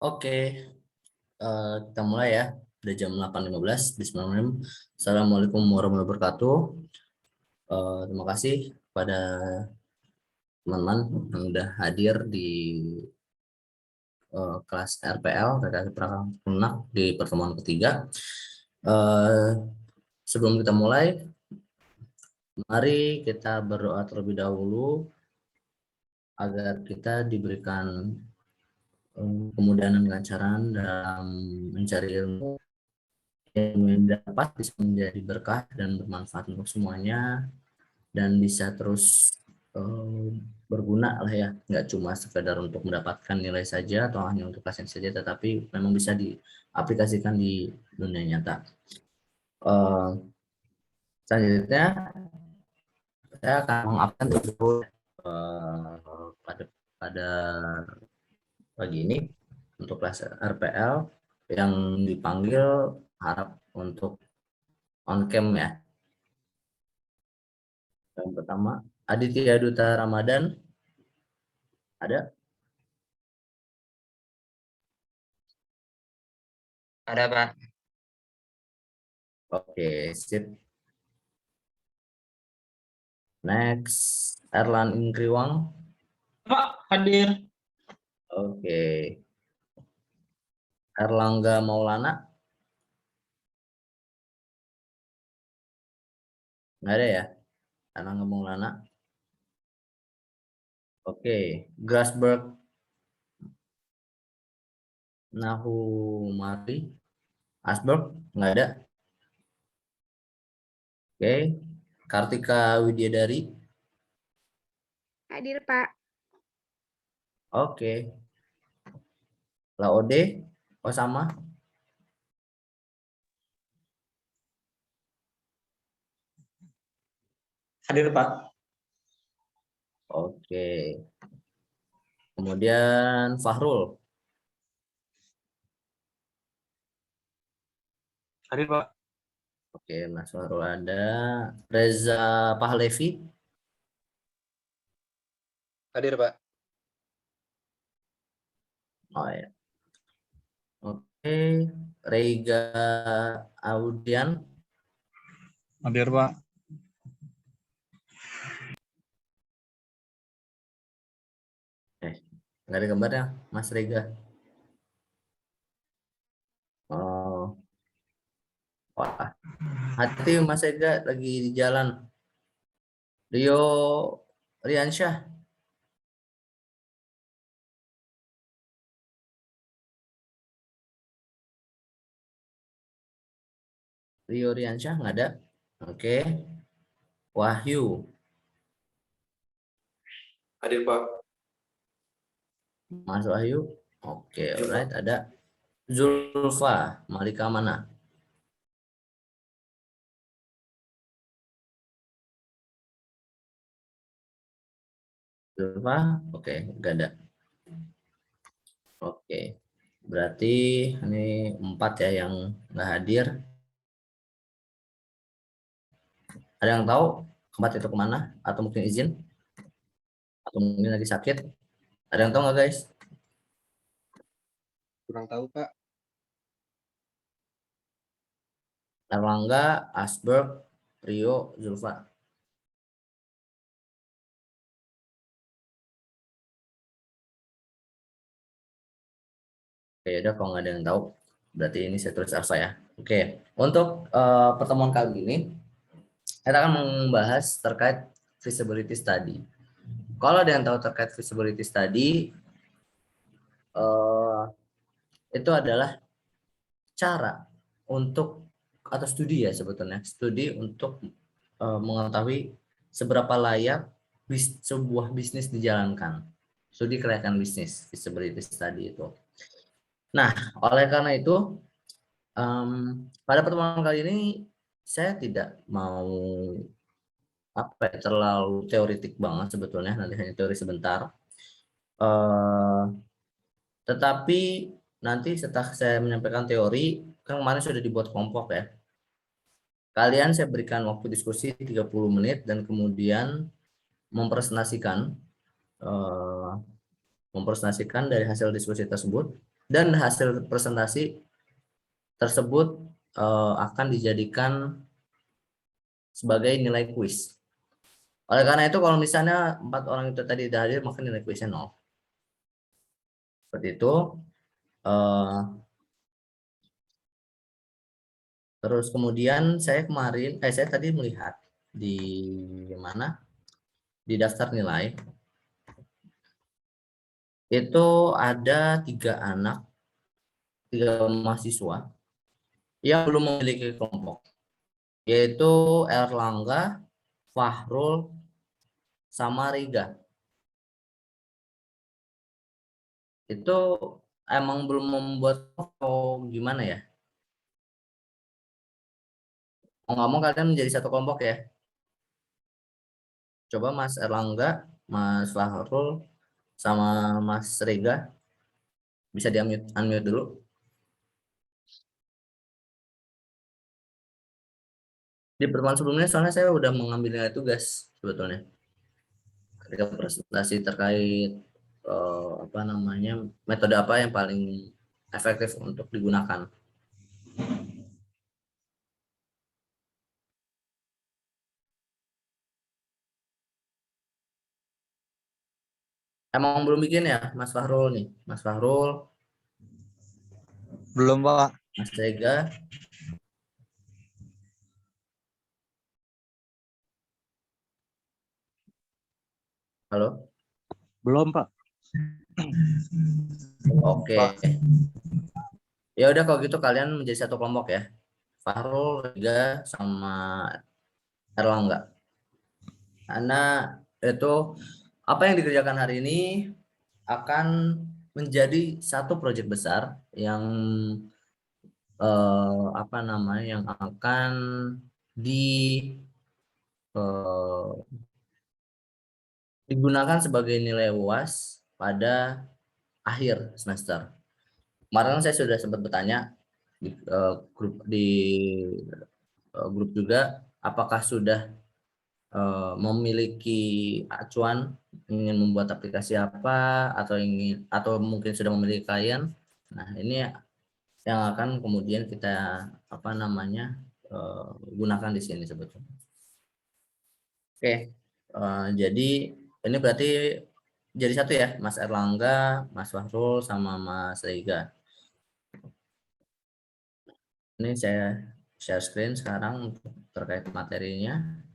Oke, kita mulai ya. Udah jam 8.15, Bismillahirrahmanirrahim. Assalamualaikum warahmatullahi wabarakatuh. Terima kasih pada teman-teman yang udah hadir di kelas RPL, rekayasa perangkat lunak di pertemuan ketiga. Sebelum kita mulai, mari kita berdoa terlebih dahulu agar kita diberikan kemudahan dan kelancaran dalam mencari ilmu yang dapat bisa menjadi berkah dan bermanfaat untuk semuanya dan bisa terus berguna lah ya, nggak cuma sekedar untuk mendapatkan nilai saja atau hanya untuk pasien saja, tetapi memang bisa diaplikasikan di dunia nyata. Selanjutnya saya akan mengabsen dulu pada pagi ini untuk kelas RPL yang dipanggil harap untuk on cam ya. Yang pertama, Aditya Duta Ramadan. Ada? Ada, Pak. Oke, sip. Next, Erlan Ingriwang. Pak, hadir. Oke. Erlangga Maulana. Nggak ada ya? Erlangga Maulana. Oke. Grasberg Nahumari. Asberg. Nggak ada. Oke. Kartika Widyadari. Hadir, Pak. Oke. Laode Osama. Hadir, Pak. Oke. Kemudian Fahrul. Hadir, Pak. Oke, Mas Fahrul ada. Reza Pahlevi. Hadir, Pak. Oh ya. Oke, Reiga Audian. Hadir, Pak. Nggak ada gambarnya, Mas Rega. Oh, wah, hati Mas Rega lagi di jalan. Rio Riansyah. Rio Riansyah nggak ada. Oke. Wahyu. Hadir, Pak. Mas Wahyu. Oke, alright. Ada Zulfa Malika mana? Zulfa, oke, nggak ada. Oke, berarti ini 4 ya yang nggak hadir. Ada yang tahu 4 itu kemana? Atau mungkin izin? Atau mungkin lagi sakit? Ada yang tahu nggak guys? Kurang tahu, Pak. Erlangga, Asberg, Rio, Zulfa. Oke, udah kalau nggak ada yang tahu, berarti ini saya tulis alfa ya. Oke, untuk pertemuan kali ini, kita akan membahas terkait feasibility study. Kalau ada yang tahu terkait feasibility study, itu adalah cara untuk, atau studi ya sebetulnya, studi untuk mengetahui seberapa layak sebuah bisnis dijalankan. Studi kelayakan bisnis, feasibility study itu. Nah, oleh karena itu, pada pertemuan kali ini saya tidak mau terlalu teoritik banget sebetulnya, nanti hanya teori sebentar. Tetapi nanti setelah saya menyampaikan teori, kan kemarin sudah dibuat kelompok ya. Kalian saya berikan waktu diskusi 30 menit dan kemudian mempresentasikan dari hasil diskusi tersebut dan hasil presentasi tersebut akan dijadikan sebagai nilai kuis. Oleh karena itu kalau misalnya 4 orang itu tadi tidak hadir, maka nilai kuisnya 0. Seperti itu. Terus kemudian saya tadi melihat di mana, di daftar nilai itu ada 3 mahasiswa yang belum memiliki kelompok, yaitu Erlangga, Fahrul, sama Riga. Itu emang belum membuat atau gimana ya? Mau nggak mau kalian menjadi satu kelompok ya. Coba Mas Erlangga, Mas Fahrul, sama Mas Riga bisa di-unmute dulu. Di pertemuan sebelumnya soalnya saya udah mengambil nilai tugas sebetulnya ketika presentasi terkait metode apa yang paling efektif untuk digunakan. Emang belum bikin ya Mas Fahrul nih, Mas Fahrul, Belum, Pak. Mas Rega. Halo. Belum, Pak. Oke. Ya udah kalau gitu kalian menjadi satu kelompok ya. Fahrul, Rega, sama Erlangga. Karena itu apa yang dikerjakan hari ini akan menjadi satu proyek besar yang yang akan digunakan sebagai nilai UAS pada akhir semester. Kemarin saya sudah sempat bertanya di grup juga, apakah sudah memiliki acuan ingin membuat aplikasi apa atau mungkin sudah memiliki klien. Nah, ini yang akan kemudian kita gunakan di sini sebetulnya. Oke, jadi ini berarti jadi satu ya, Mas Erlangga, Mas Fahrul, sama Mas Rega. Ini saya share screen sekarang untuk terkait materinya.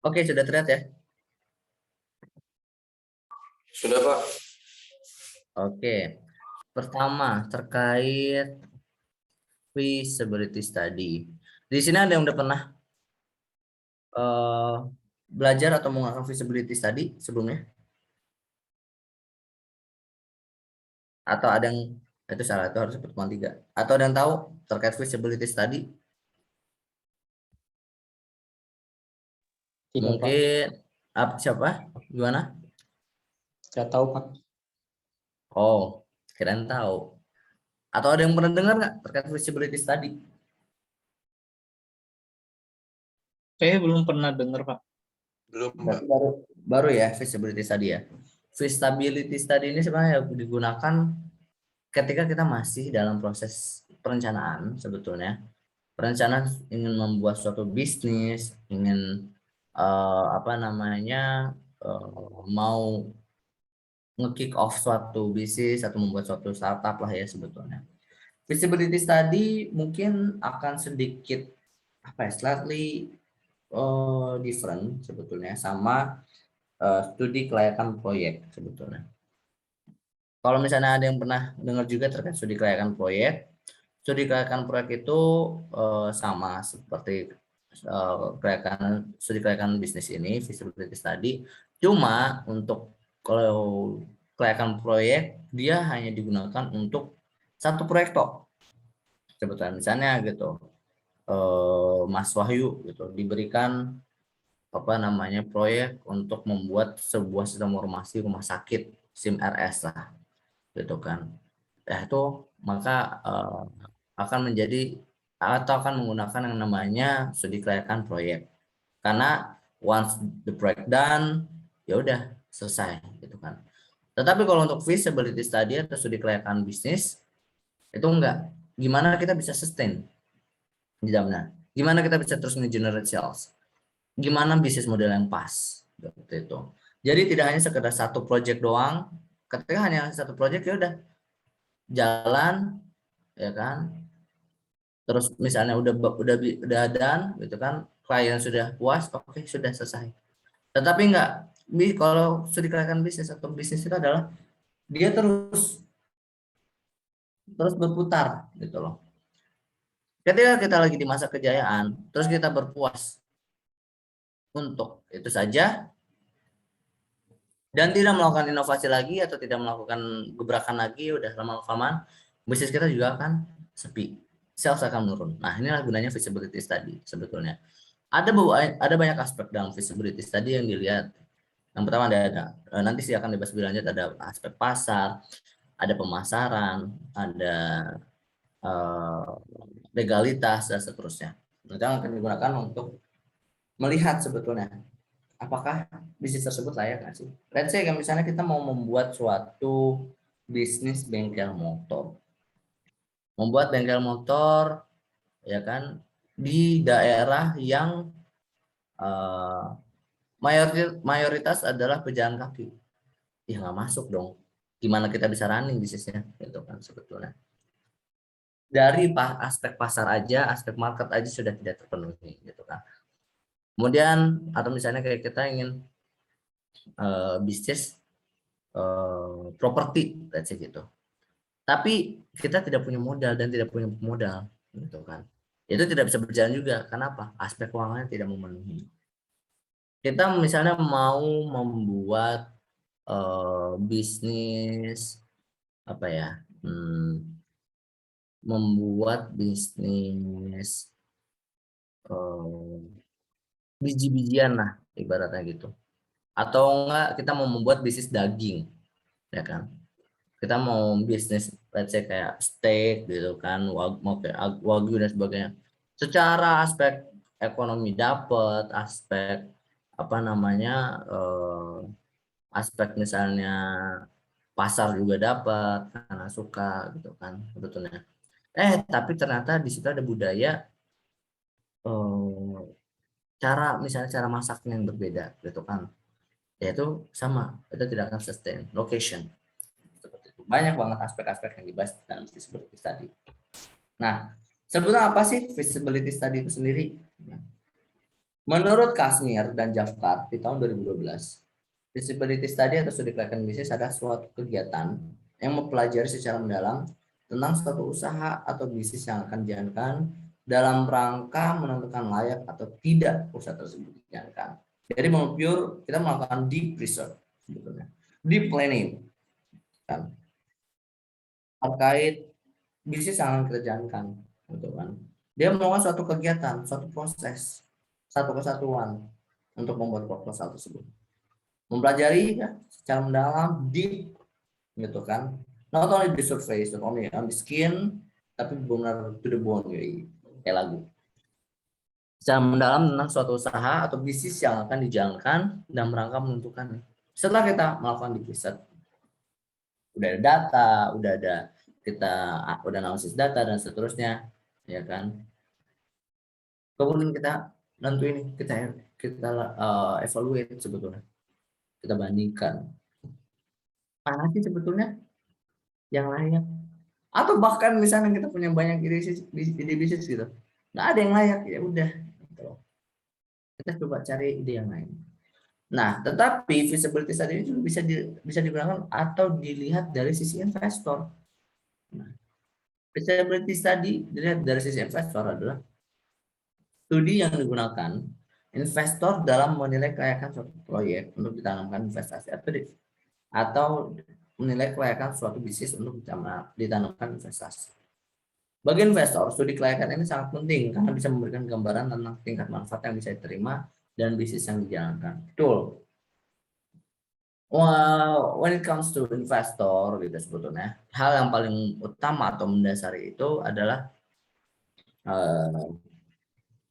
Oke, sudah terlihat ya? Sudah, Pak. Oke. Pertama, terkait feasibility study. Di sini ada yang udah pernah belajar atau menggunakan feasibility study sebelumnya? Atau ada yang itu salah, itu harus pertemuan 3. Atau ada yang tahu terkait feasibility study? Tidak, Mungkin siapa? Gimana? Tidak tahu, Pak. Oh, kirain tahu. Atau ada yang pernah dengar nggak terkait feasibility study? Saya belum pernah dengar, Pak. Belum, Pak. Berarti baru ya feasibility study ya. Feasibility study ini sebenarnya digunakan ketika kita masih dalam proses perencanaan sebetulnya. Perencanaan ingin membuat suatu bisnis, ingin mau nge-kick off suatu bisnis atau membuat suatu startup lah ya sebetulnya. Feasibility study mungkin akan sedikit slightly different sebetulnya sama studi kelayakan proyek sebetulnya. Kalau misalnya ada yang pernah dengar juga terkait studi kelayakan proyek itu sama seperti studi kelayakan bisnis ini, feasibility study. Cuma untuk kalau kelayakan proyek dia hanya digunakan untuk satu proyek toh. Sebetulnya misalnya gitu, Mas Wahyu gitu diberikan proyek untuk membuat sebuah sistem informasi rumah sakit SIM RS lah. gitu kan. Ya itu maka akan menjadi atau akan menggunakan yang namanya studi kelayakan proyek. Karena once the project done, ya udah selesai gitu kan. Tetapi kalau untuk feasibility study atau studi kelayakan bisnis itu enggak. Gimana kita bisa sustain di dalamnya? Gimana kita bisa terus nge-generate sales? Gimana bisnis model yang pas? Seperti itu. Jadi tidak hanya sekedar satu project doang. Ketika hanya satu project ya udah jalan, ya kan? Terus misalnya udah done gitu kan, klien sudah puas, oke, sudah selesai. Tetapi enggak, kalau studi kelayakan bisnis atau bisnis itu adalah dia terus berputar gitu loh. Ketika kita lagi di masa kejayaan, terus kita berpuas untuk itu saja dan tidak melakukan inovasi lagi atau tidak melakukan gebrakan lagi, udah lama-kelamaan bisnis kita juga akan sepi, sales akan menurun. Nah, inilah gunanya feasibility study sebetulnya. Ada banyak aspek dalam feasibility study yang dilihat. Yang pertama ada nanti sih akan dibahas lebih lanjut, ada aspek pasar, ada pemasaran, ada legalitas dan seterusnya. Itu akan digunakan untuk melihat sebetulnya apakah bisnis tersebut layak nggak sih. Let's say misalnya kita mau membuat suatu bisnis bengkel motor, ya kan, di daerah yang mayoritas adalah pejalan kaki, ya nggak masuk dong. Gimana kita bisa running bisnisnya, gitu kan sebetulnya. Dari aspek pasar aja, aspek market aja sudah tidak terpenuhi, gitu kan. Kemudian atau misalnya kayak kita ingin bisnis properti, let's say gitu. Tapi kita tidak punya modal dan tidak punya modal, gitu kan. Itu tidak bisa berjalan juga. Kenapa? Aspek keuangannya tidak memenuhi. Kita misalnya mau membuat bisnis apa ya? Membuat bisnis biji-bijian lah ibaratnya gitu. Atau enggak kita mau membuat bisnis daging, ya kan? Kita mau bisnis let's say kayak steak gitu kan, mau kayak wagyu dan sebagainya. Secara aspek ekonomi dapat, aspek apa namanya aspek misalnya pasar juga dapat karena suka gitu kan sebetulnya. Tapi ternyata di situ ada budaya misalnya cara masaknya yang berbeda gitu kan. Yaitu sama, itu tidak akan sustain. Location. Banyak banget aspek-aspek yang dibahas dalam feasibility study. Nah, sebetulnya apa sih feasibility study itu sendiri? Menurut Kasmir dan Jafkar di tahun 2012, feasibility study atau studi kelayakan bisnis adalah suatu kegiatan yang mempelajari secara mendalam tentang suatu usaha atau bisnis yang akan dijalankan dalam rangka menentukan layak atau tidak usaha tersebut dijalankan. Jadi pure kita melakukan deep research, sebetulnya deep planning kan, terkait bisnis yang akan kita jalankan, gitu kan. Dia melakukan suatu kegiatan, suatu proses, satu kesatuan untuk membuat proposal tersebut. Mempelajari ya, secara mendalam, deep, gitu kan. Not only the surface, not only on the skin, tapi benar to the bone, kayak lagu. Secara mendalam tentang suatu usaha atau bisnis yang akan dijalankan dan rangka menentukan. Setelah kita melakukan deep research, udah ada data, udah analisis data dan seterusnya, ya kan. Kemudian kita nentuin, kita evaluate sebetulnya, kita bandingkan mana sih sebetulnya yang layak, atau bahkan misalnya kita punya banyak ide bisnis gitu, nggak ada yang layak, ya udah kita coba cari ide yang lain. Nah, tetapi feasibility study ini juga bisa digunakan atau dilihat dari sisi investor. Nah, feasibility study dilihat dari sisi investor adalah studi yang digunakan investor dalam menilai kelayakan suatu proyek untuk ditanamkan investasi atau menilai kelayakan suatu bisnis untuk ditanamkan investasi. Bagi investor, studi kelayakan ini sangat penting karena bisa memberikan gambaran tentang tingkat manfaat yang bisa diterima dan bisnis yang dijalankan. Betul. Well, when it comes to investor gitu sebetulnya, hal yang paling utama atau mendasari itu adalah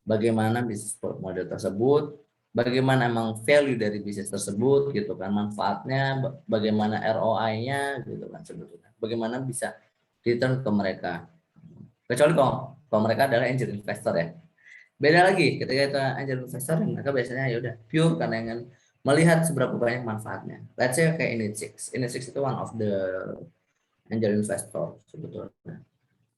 bagaimana bisnis model tersebut, bagaimana emang value dari bisnis tersebut gitu kan, manfaatnya, bagaimana ROI-nya gitu kan sebetulnya, bagaimana bisa return ke mereka. Kecuali kalau mereka adalah angel investor ya. Beda lagi ketika itu angel investor, mereka biasanya ya udah pure karena ingin melihat seberapa banyak manfaatnya. Let's say kayak Init6. Init6 itu one of the angel investor sebetulnya.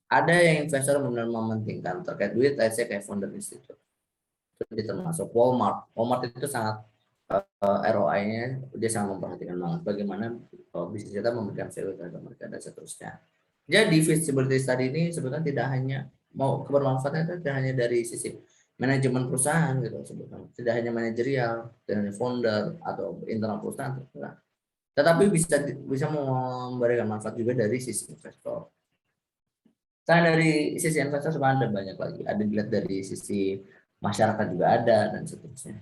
Ada yang investor benar mementingkan terkait duit, let's say kayak Founder Institute. Itu termasuk Walmart. Walmart itu sangat ROI-nya dia sangat memperhatikan banget bagaimana bisnis kita memberikan value terhadap mereka dan seterusnya. Jadi feasibility study ini sebetulnya tidak hanya mau kebermanfaatan itu tidak hanya dari sisi manajemen perusahaan gitu sebetulnya, tidak hanya manajerial, tidak hanya founder atau internal perusahaan, tetapi bisa memberikan manfaat juga dari sisi investor. Karena dari sisi investor sebenarnya ada banyak lagi, ada dilihat dari sisi masyarakat juga ada dan seterusnya.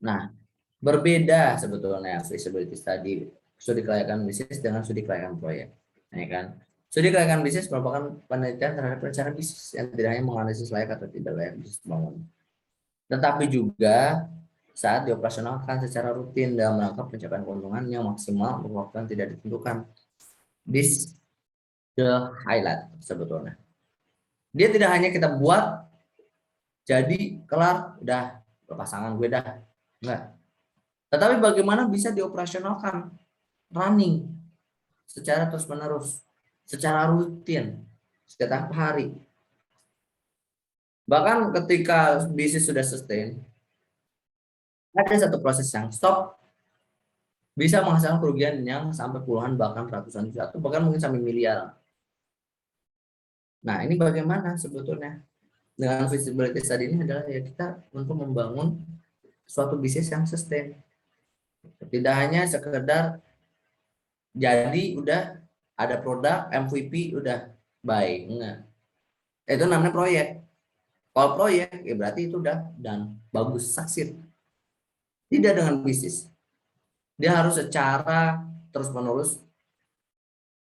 Nah, berbeda sebetulnya feasibility study studi kelayakan bisnis dengan studi kelayakan proyek, ya kan? Studi kelayakan bisnis merupakan penelitian terhadap rencana bisnis yang tidak hanya menganalisis layak atau tidak layak bisnis bangun, tetapi juga saat dioperasionalkan secara rutin dalam rangka pencapaian keuntungan yang maksimal untuk waktu yang tidak ditentukan. This the highlight sebetulnya. Dia tidak hanya kita buat jadi kelar udah pasangan gue dah, enggak. Tetapi bagaimana bisa dioperasionalkan running secara terus menerus, secara rutin setiap hari. Bahkan ketika bisnis sudah sustain, ada satu proses yang stop bisa menghasilkan kerugian yang sampai puluhan bahkan ratusan juta atau bahkan mungkin sampai miliar. Nah, ini bagaimana sebetulnya dengan feasibility study ini adalah ya kita untuk membangun suatu bisnis yang sustain. Tidak hanya sekedar jadi udah ada produk MVP udah baik, enggak. Itu namanya proyek. Kalau proyek ya berarti itu udah dan bagus succeed. Tidak dengan bisnis. Dia harus secara terus-menerus,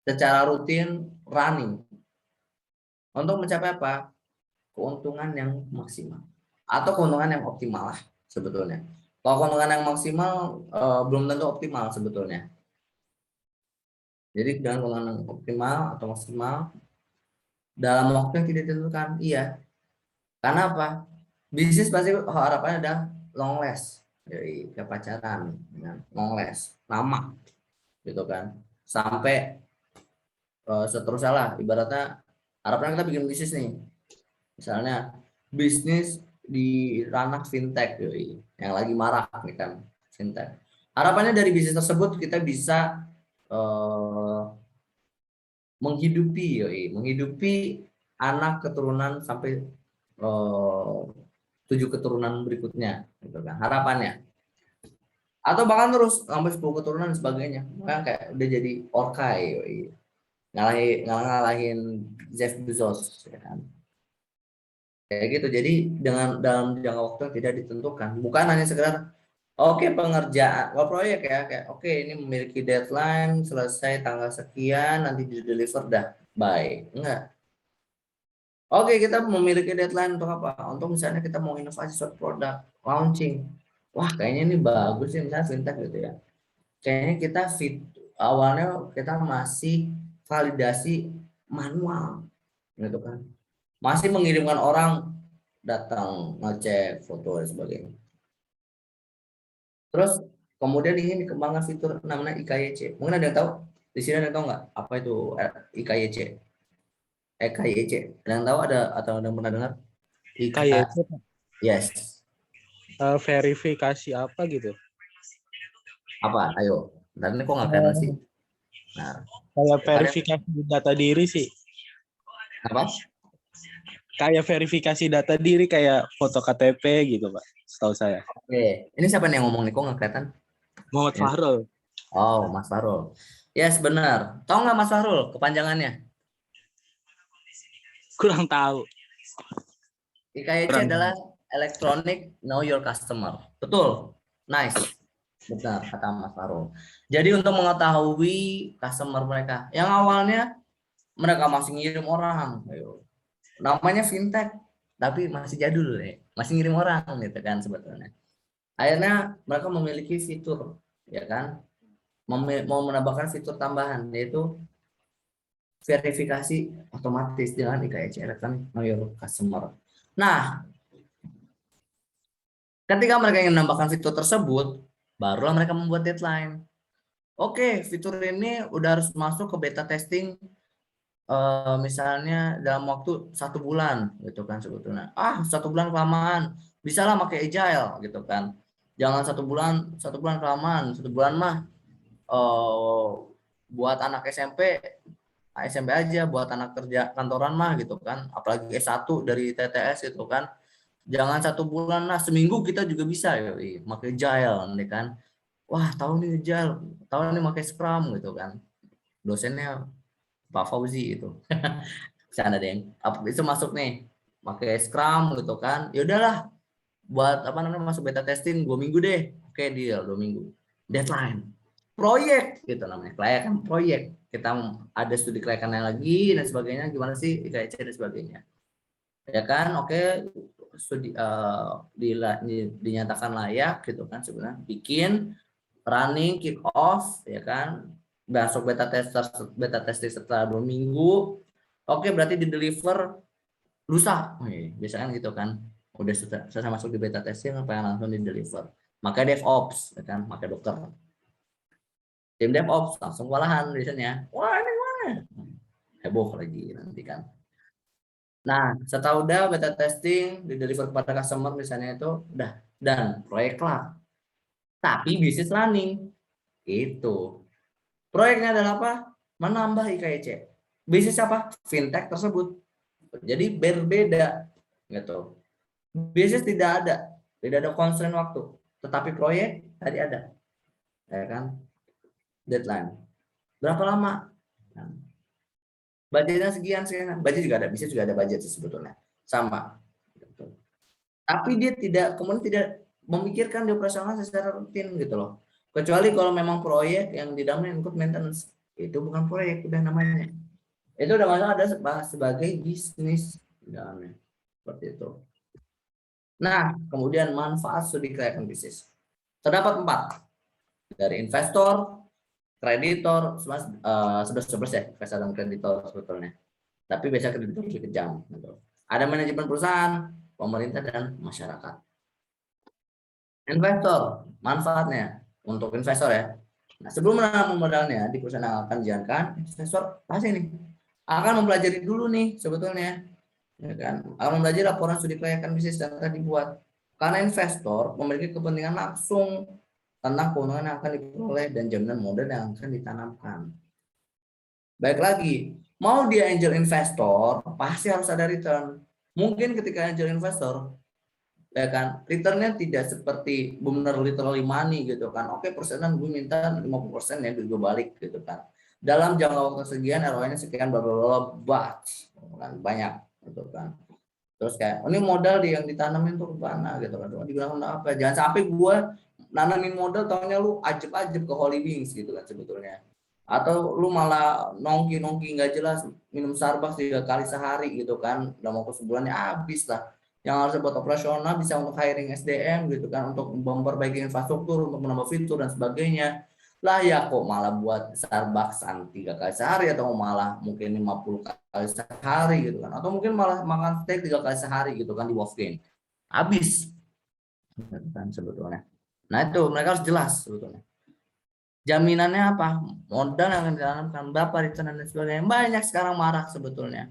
secara rutin running. Untuk mencapai apa? Keuntungan yang maksimal atau keuntungan yang optimal lah sebetulnya. Kalau keuntungan yang maksimal belum tentu optimal sebetulnya. Jadi dengan keuntungan yang optimal atau maksimal dalam waktu yang tidak ditentukan, iya. Karena apa? Bisnis pasti harapannya ada long last, jadi kayak pacaran, long last, lama, gitu kan. Sampai seterusnya lah, ibaratnya harapannya kita bikin bisnis nih, misalnya bisnis di ranah fintech, yoi, yang lagi marah nih kan, fintech. Harapannya dari bisnis tersebut kita bisa menghidupi anak keturunan sampai 7 keturunan berikutnya, gitu kan harapannya. Atau bahkan terus sampai 10 keturunan dan sebagainya. Makanya kayak udah jadi Orkai, ngalahin Jeff Bezos, ya kan. Kayak gitu. Jadi dengan dalam jangka waktu yang tidak ditentukan, bukan hanya sekedar oke pengerjaan, kalau proyek ya kayak oke ini memiliki deadline selesai tanggal sekian nanti di deliver dah, bye. Enggak. Oke, kita memiliki deadline untuk apa? Untuk misalnya kita mau inovasi suatu produk, launching. Wah, kayaknya ini bagus sih misalnya fintech gitu ya. Kayaknya kita awalnya kita masih validasi manual gitu kan. Masih mengirimkan orang datang ngecek foto dan sebagainya. Terus kemudian ingin dikembangkan fitur namanya IKYC. Mungkin ada yang tahu? Di sini ada yang tahu nggak apa itu IKYC? IKYC. Ada yang tahu ada atau ada yang pernah dengar? Kayak Yes. verifikasi apa gitu? Apa? Ayo. Ntar ini kok nggak kelihatan sih? Nah, Kayak verifikasi data diri sih. apa? Kayak verifikasi data diri kayak foto KTP gitu, Pak. Setahu saya. Oke. Ini siapa nih yang ngomong nih? Kok nggak kelihatan? Muhammad Ya. Fahrul. Oh, Mas Farul. Yes, benar. Tahu nggak Mas Farul kepanjangannya? Kurang tahu. IKYC adalah Electronic Know Your Customer. Betul. Nice. Benar kata Mas Farouk. Jadi untuk mengetahui customer mereka, yang awalnya mereka masih ngirim orang, ayo. Namanya fintech, tapi masih jadul ya, masih ngirim orang gitu kan sebetulnya. Akhirnya mereka memiliki fitur, ya kan, mau menambahkan fitur tambahan yaitu verifikasi otomatis dengan IKEC Electronic Know Your Customer. Nah, ketika mereka ingin menambahkan fitur tersebut, barulah mereka membuat deadline. Oke, fitur ini udah harus masuk ke beta testing misalnya dalam waktu 1 bulan gitu kan sebetulnya. 1 bulan kelamaan, bisa lah pakai agile gitu kan. Jangan 1 bulan kelamaan, 1 bulan mah buat anak SMP aja, buat anak kerja kantoran mah gitu kan. Apalagi S1 dari TTS gitu kan. Jangan 1 bulan lah, seminggu kita juga bisa ya, pakai agile nih kan. Wah, tahu nih agile, tahu nih pakai Scrum gitu kan. Dosennya Pak Fauzi itu. Sana deh, itu masuk nih, pakai Scrum gitu kan. Ya udahlah, buat apa namanya masuk beta testing 2 minggu deh. Oke, deal 2 minggu. Deadline. Proyek gitu namanya, kelayakan proyek. Kita ada studi kelayakannya lagi dan sebagainya, gimana sih IKC dan sebagainya. Ya kan, oke, studi dinyatakan layak gitu kan sebenarnya. Bikin running kick off ya kan, masuk beta testing setelah 2 minggu. Oke, berarti di deliver lusa. Biasanya gitu kan, udah selesai masuk di beta testing apa yang langsung di deliver. Maka DevOps ya kan, maka dokter tim DevOps langsung kewalahan biasanya. Wah, ini mana heboh lagi nanti kan. Nah, setelah udah beta testing di deliver kepada customer misalnya itu udah dan proyek lah, tapi bisnis running itu. Proyeknya adalah apa? Menambah IKC. Bisnis apa? Fintech tersebut. Jadi berbeda gitu. Bisnis tidak ada constraint waktu. Tetapi proyek tadi ada, ya kan? Deadline. Berapa lama? Nah, budgetnya sekian. Budget juga ada, bisnis juga ada budget sebetulnya. Sama. Gitu. Tapi dia kemudian tidak memikirkan di operasional secara rutin gitu loh. Kecuali kalau memang proyek yang di dalamnya include maintenance, itu bukan proyek udah namanya. Itu udah masuk ada sebagai bisnis di dalamnya. Seperti itu. Nah, kemudian manfaat studi kelayakan bisnis. Terdapat 4. Dari investor, kreditor, sudah ya, investor dan kreditor sebetulnya. Tapi biasanya kreditor lebih kejam. Gitu. Ada manajemen perusahaan, pemerintah, dan masyarakat. Investor, manfaatnya untuk investor ya. Nah, sebelum menanam modalnya di perusahaan yang akan dijalankan, investor pasti nih akan mempelajari dulu nih sebetulnya, ya kan? Akan mempelajari laporan studi kelayakan bisnis yang akan dibuat. Karena investor memiliki kepentingan langsung tentang keuntungan yang akan diperoleh dan jaminan modal yang akan ditanamkan. Baik lagi, mau dia angel investor, pasti harus ada return. Mungkin ketika angel investor, ya kan, returnnya tidak seperti benar literally money gitu kan. Oke, persenan gue minta 50% ya gue balik gitu kan. Dalam jangka waktu sekian ROI-nya sekian kan banyak gitu kan. Terus kayak ini modal yang ditanamin tuh ke mana gitu kan. Digunakan apa? Jangan sampai gue nanamin modal taunya lu ajeb-ajeb ke Holy Wings gitu kan sebetulnya. Atau lu malah nongki nggak jelas minum Starbucks 3 kali sehari gitu kan. Dalam waktu sebulan ya habis lah. Yang harusnya buat operasional bisa untuk hiring SDM gitu kan, untuk memperbaiki infrastruktur, untuk menambah fitur dan sebagainya. Lah ya kok malah buat Starbucksan 3 kali sehari atau malah mungkin 50 kali sehari gitu kan. Atau mungkin malah makan steak 3 kali sehari gitu kan di Wolfgang. Habis kan sebetulnya. Nah itu mereka harus jelas sebetulnya. Jaminannya apa? Modal yang ditanamkan, berapa return dan sebagainya. Banyak sekarang marah sebetulnya.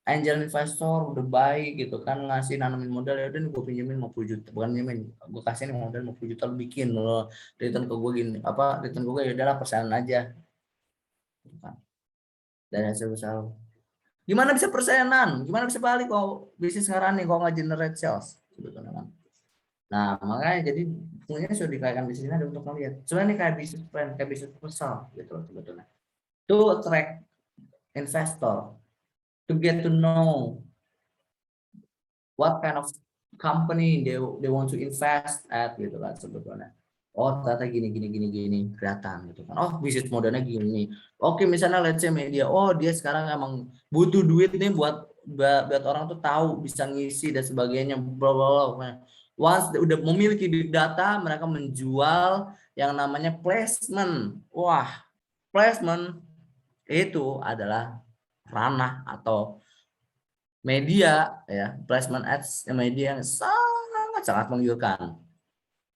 Angel investor udah baik gitu kan, ngasih nanamin modal, ya udah gue pinjemin 50 juta, bukan pinjemin, gue kasih nih modal 50 juta, lu bikin lo return ke gue gini, return gue ya udahlah persenan aja dari hasil usaha. Gimana bisa persenan, gimana bisa balik kalau bisnis sekarang nih kalau nggak generate sales sebetulnya kan. Nah makanya jadi fungsinya sudah dikaitkan bisnisnya ada untuk melihat sebenarnya kayak bisnis plan, kayak bisnis proposal gitu sebetulnya, to attract investor, to get to know what kind of company they want to invest at gitu kan sebetulnya. Oh ternyata gini kelihatan gitu kan. Oh bisnis modelnya gini. Oke misalnya let's say media, oh dia sekarang emang butuh duit nih buat orang tuh tahu bisa ngisi dan sebagainya. Bla bla bla. Once udah memiliki big data, mereka menjual yang namanya placement. Wah, placement itu adalah ranah atau media ya, placement ads media yang sangat menggiurkan.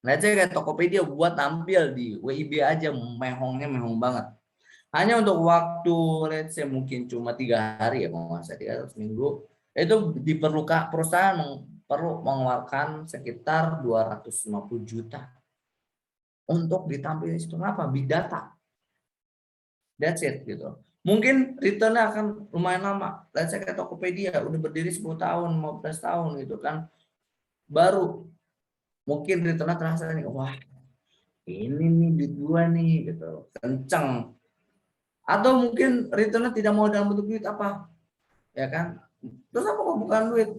Let's say kayak Tokopedia buat tampil di WIB aja mehongnya mehong banget. Hanya untuk waktu let's say mungkin cuma 3 hari ya kalau nggak salah 3 atau seminggu, itu diperlukan perusahaan perlu mengeluarkan sekitar 250 juta untuk ditampilkan situ. Kenapa? Big data. That's it gitu. Mungkin returnnya akan lumayan lama. Let's say kayak Tokopedia udah berdiri 10 tahun, 15 tahun gitu kan. Baru mungkin returnnya terasa nih, wah ini nih duit gua nih gitu, kenceng. Atau mungkin returnnya tidak mau dalam bentuk duit apa, ya kan? Terus apa kok bukan duit?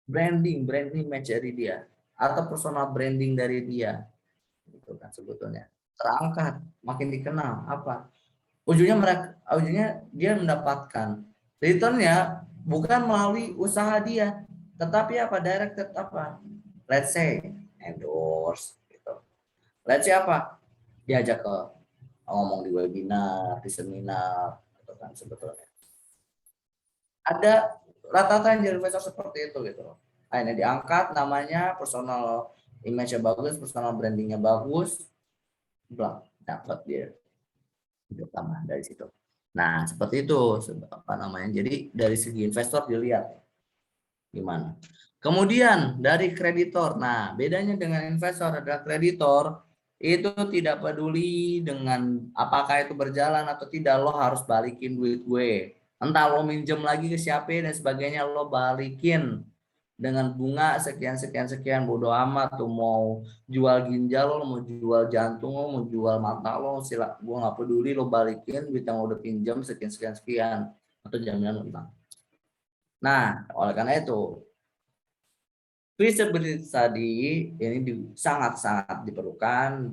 Branding image dari dia, atau personal branding dari dia, gitu kan sebetulnya. Terangkat, makin dikenal, apa? Ujungnya dia mendapatkan returnnya bukan melalui usaha dia, tetapi apa? Directed apa? Let's say endorse gitu. Let's say apa? Diajak ke ngomong di webinar, di seminar, gitu kan sebetulnya. Ada rata-rata yang jadi investor seperti itu gitu. Akhirnya diangkat namanya, personal image-nya bagus, personal brandingnya bagus, blah, dapat dia tambah dari situ. Nah, seperti itu apa namanya. Jadi dari segi investor dilihat gimana. Kemudian dari kreditor. Nah, bedanya dengan investor adalah kreditor itu tidak peduli dengan apakah itu berjalan atau tidak, lo harus balikin duit gue. Entah lo minjem lagi ke siapa dan sebagainya, lo balikin dengan bunga sekian bodo amat tuh, mau jual ginjal lo, mau jual jantung lo, mau jual mata lo, sila gua nggak peduli, lo balikin duit yang udah pinjam sekian atau jaminan utang. Nah, oleh karena itu feasibility study ini sangat diperlukan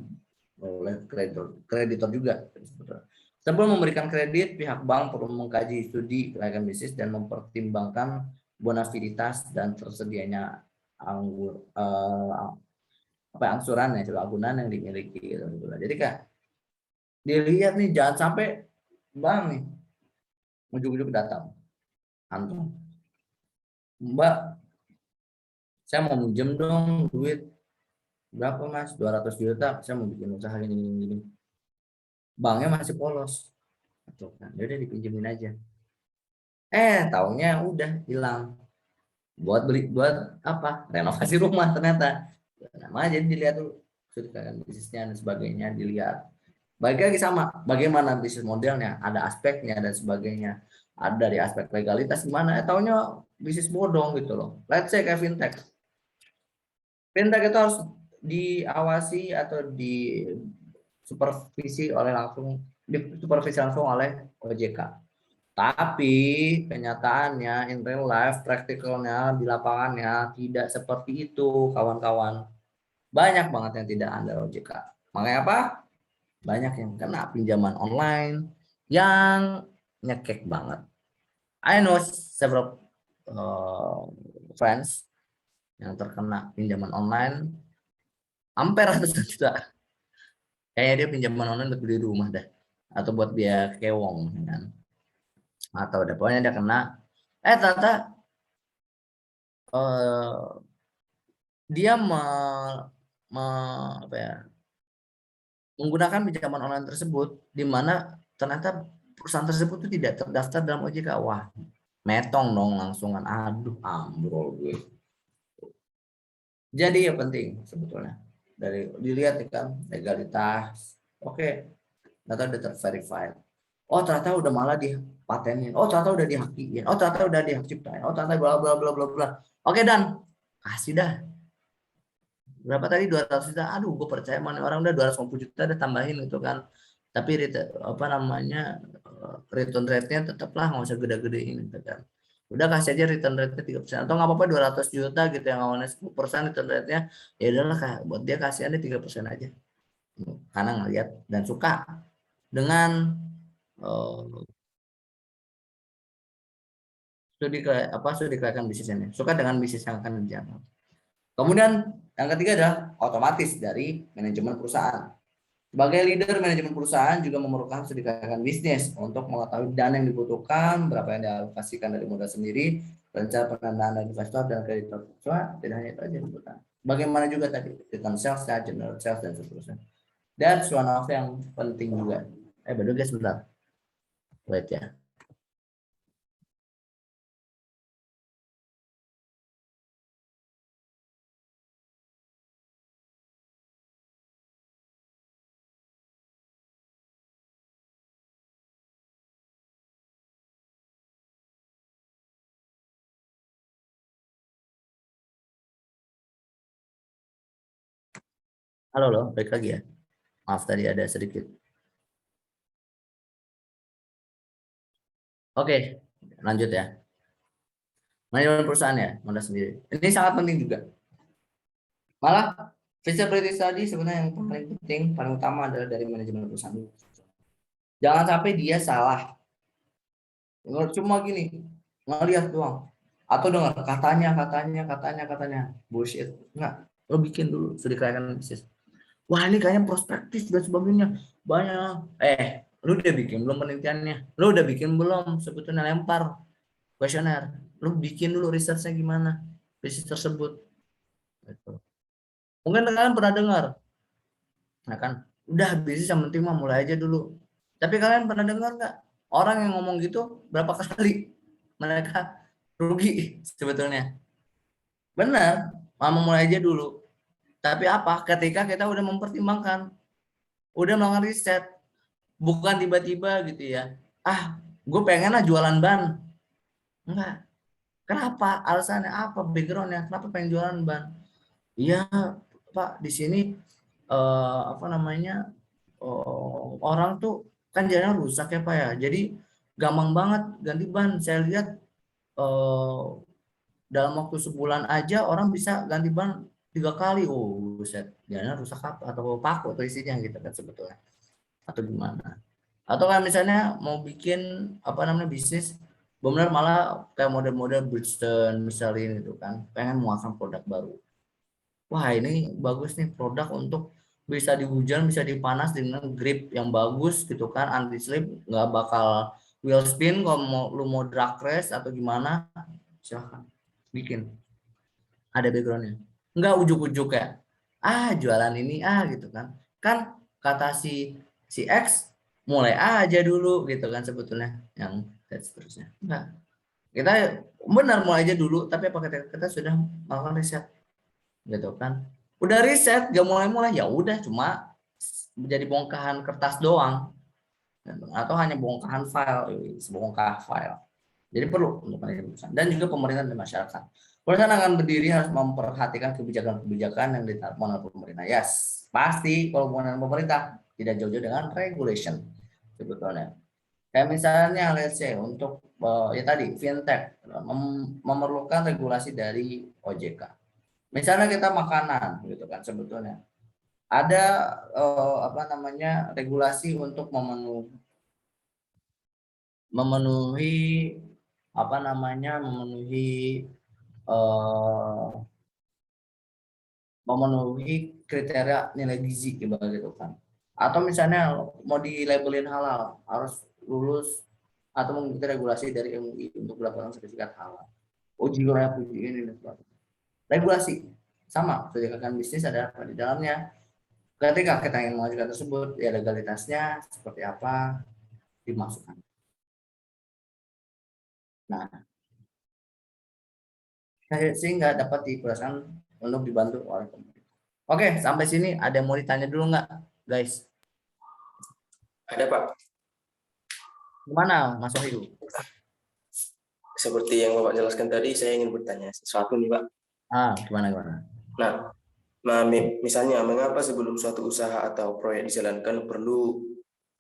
oleh kreditor juga. Sebelum memberikan kredit, pihak bank perlu mengkaji studi kelayakan bisnis dan mempertimbangkan bonafide dan tersedianya angsuran ya, agunan yang dimiliki gitu. Jadi kan dilihat nih, jangan sampai bank nih ujuk-ujuk datang, antum, Mbak, saya mau minjem dong duit berapa mas, 200 juta, saya mau bikin usaha gini. Banknya masih polos, kan, udah dipinjemin aja. Taunya udah hilang. Buat apa? Renovasi rumah ternyata. Namanya jadi dilihat dulu kan bisnisnya dan sebagainya, dilihat. Bagi lagi sama, bagaimana bisnis modelnya, ada aspeknya dan sebagainya. Ada dari aspek legalitas gimana, taunya bisnis bodong gitu loh. Let's say kayak fintech. Fintech itu harus diawasi atau disupervisi langsung oleh OJK. Tapi kenyataannya in real life, praktikalnya di lapangannya tidak seperti itu, kawan-kawan. Banyak banget yang tidak andal OJK. Makanya apa? Banyak yang kena pinjaman online yang nyekek banget. I know several friends yang terkena pinjaman online hampir ratusan juta. Kayaknya dia pinjaman online buat beli rumah dah, atau buat biaya kewong kan. Atau ada pokoknya dia kena ternyata dia menggunakan pinjaman online tersebut, di mana ternyata perusahaan tersebut itu tidak terdaftar dalam OJK. Wah, metong dong langsungan, aduh ambrol gue. Jadi ya penting sebetulnya dari dilihat kan legalitas. Oke, ternyata udah terverified. Oh ternyata udah malah dipatenin. Oh ternyata udah dihakiin. Oh ternyata udah dihak ciptain. Oh ternyata bla bla bla bla bla. Oke dan kasih dah. Berapa tadi 200 juta? Aduh, gue percaya mana orang udah 250 juta udah tambahin gitu kan. Tapi apa namanya return rate-nya tetaplah nggak usah gede-gedein gitu kan. Udah kasih aja return rate-nya 3%. Atau nggak apa-apa 200 juta gitu yang awalnya 10% return rate-nya. Ya udahlah, buat dia kasihannya 3% aja. Karena ngeliat dan suka dengan studi kelayakan bisnis ini. Suka dengan bisnis yang akan dijalankan. Kemudian yang ketiga adalah otomatis dari manajemen perusahaan. Sebagai leader manajemen perusahaan juga memerlukan studi kelayakan bisnis untuk mengetahui dana yang dibutuhkan, berapa yang dialokasikan dari modal sendiri, rencana pendanaan investor dan kreditor. Cuma tidak hanya itu aja dibutuhkan. Bagaimana juga tadi return sales, general sales dan seterusnya. Dan one of yang penting juga. Baru guys sebentar. Wait ya. Halo loh, balik lagi ya. Maaf tadi ada sedikit. Oke, lanjut ya. Manajemen perusahaan ya, modal sendiri. Ini sangat penting juga. Malah feasibility study sebenarnya yang paling penting, paling utama adalah dari manajemen perusahaan. Jangan sampai dia salah. Cuma gini, ngelihat doang. Atau dengar katanya. Bullshit. Enggak. Lo bikin dulu studi kelayakan bisnis. Wah, ini kayaknya prospektif dan sebagainya. Banyak. Lu udah bikin belum penelitiannya? Lu udah bikin belum sebetulnya lempar kuesioner? Lu bikin dulu risetnya gimana bisnis tersebut. Gitu. Mungkin kalian pernah dengar, nah kan, udah bisnis yang penting mah mulai aja dulu. Tapi kalian pernah dengar nggak orang yang ngomong gitu berapa kali mereka rugi sebetulnya? Benar, mau mulai aja dulu. Tapi apa? Ketika kita udah mempertimbangkan, udah melakukan riset, bukan tiba-tiba gitu ya. Gue pengen lah jualan ban. Enggak. Kenapa? Alasannya apa? Backgroundnya? Kenapa pengen jualan ban? Iya, Pak, di sini orang tuh kan jalan rusak ya Pak ya. Jadi gampang banget ganti ban. Saya lihat dalam waktu sebulan aja orang bisa ganti ban 3 kali. Oh, buset. Jalan rusak apa atau paku atau isinya gitu kan sebetulnya. Atau gimana? Atau kan misalnya mau bikin bisnis benar malah kayak model-model Bridgestone misalnya gitu kan, pengen mengeluarkan produk baru. Wah, ini bagus nih produk untuk bisa di hujan, bisa dipanas dengan grip yang bagus gitu kan, anti slip, nggak bakal wheel spin. Kalau lu mau drag race atau gimana, silahkan bikin. Ada backgroundnya. Nggak ujuk-ujuk ya. Jualan ini gitu kan. Kan kata si X mulai aja dulu gitu kan sebetulnya yang seterusnya. Enggak. Kita benar mulai aja dulu, tapi apa kita sudah melakukan riset gitu kan. Udah riset gak mulai-mulai ya udah cuma menjadi bongkahan kertas doang atau hanya bongkahan file, sebongkah file. Jadi perlu untuk perusahaan dan juga pemerintah dan masyarakat. Perusahaan akan berdiri harus memperhatikan kebijakan-kebijakan yang ditetapkan oleh pemerintah. Yes, pasti kalau hubungan pemerintah tidak jauh-jauh dengan regulation sebetulnya. Kayak misalnya let's say untuk ya tadi fintech memerlukan regulasi dari OJK. Misalnya kita makanan gitu kan sebetulnya ada regulasi untuk memenuhi kriteria nilai gizi gitu kan. Atau misalnya mau dilabelin halal harus lulus atau mengikuti regulasi dari MUI untuk mendapatkan sertifikat halal. Uji layak uji ini dan sebagainya. Regulasi sama sertifikat bisnis ada di dalamnya. Ketika kita ingin mengajukan tersebut, ya legalitasnya seperti apa dimasukkan. Nah, sehingga dapat diperlukan untuk dibantu oleh pemerintah. Oke, sampai sini ada yang mau ditanya dulu nggak, guys? Ada Pak. Gimana, Mas Wahyu? Seperti yang Bapak jelaskan tadi, saya ingin bertanya sesuatu nih Pak. Gimana? Nah, misalnya mengapa sebelum suatu usaha atau proyek dijalankan perlu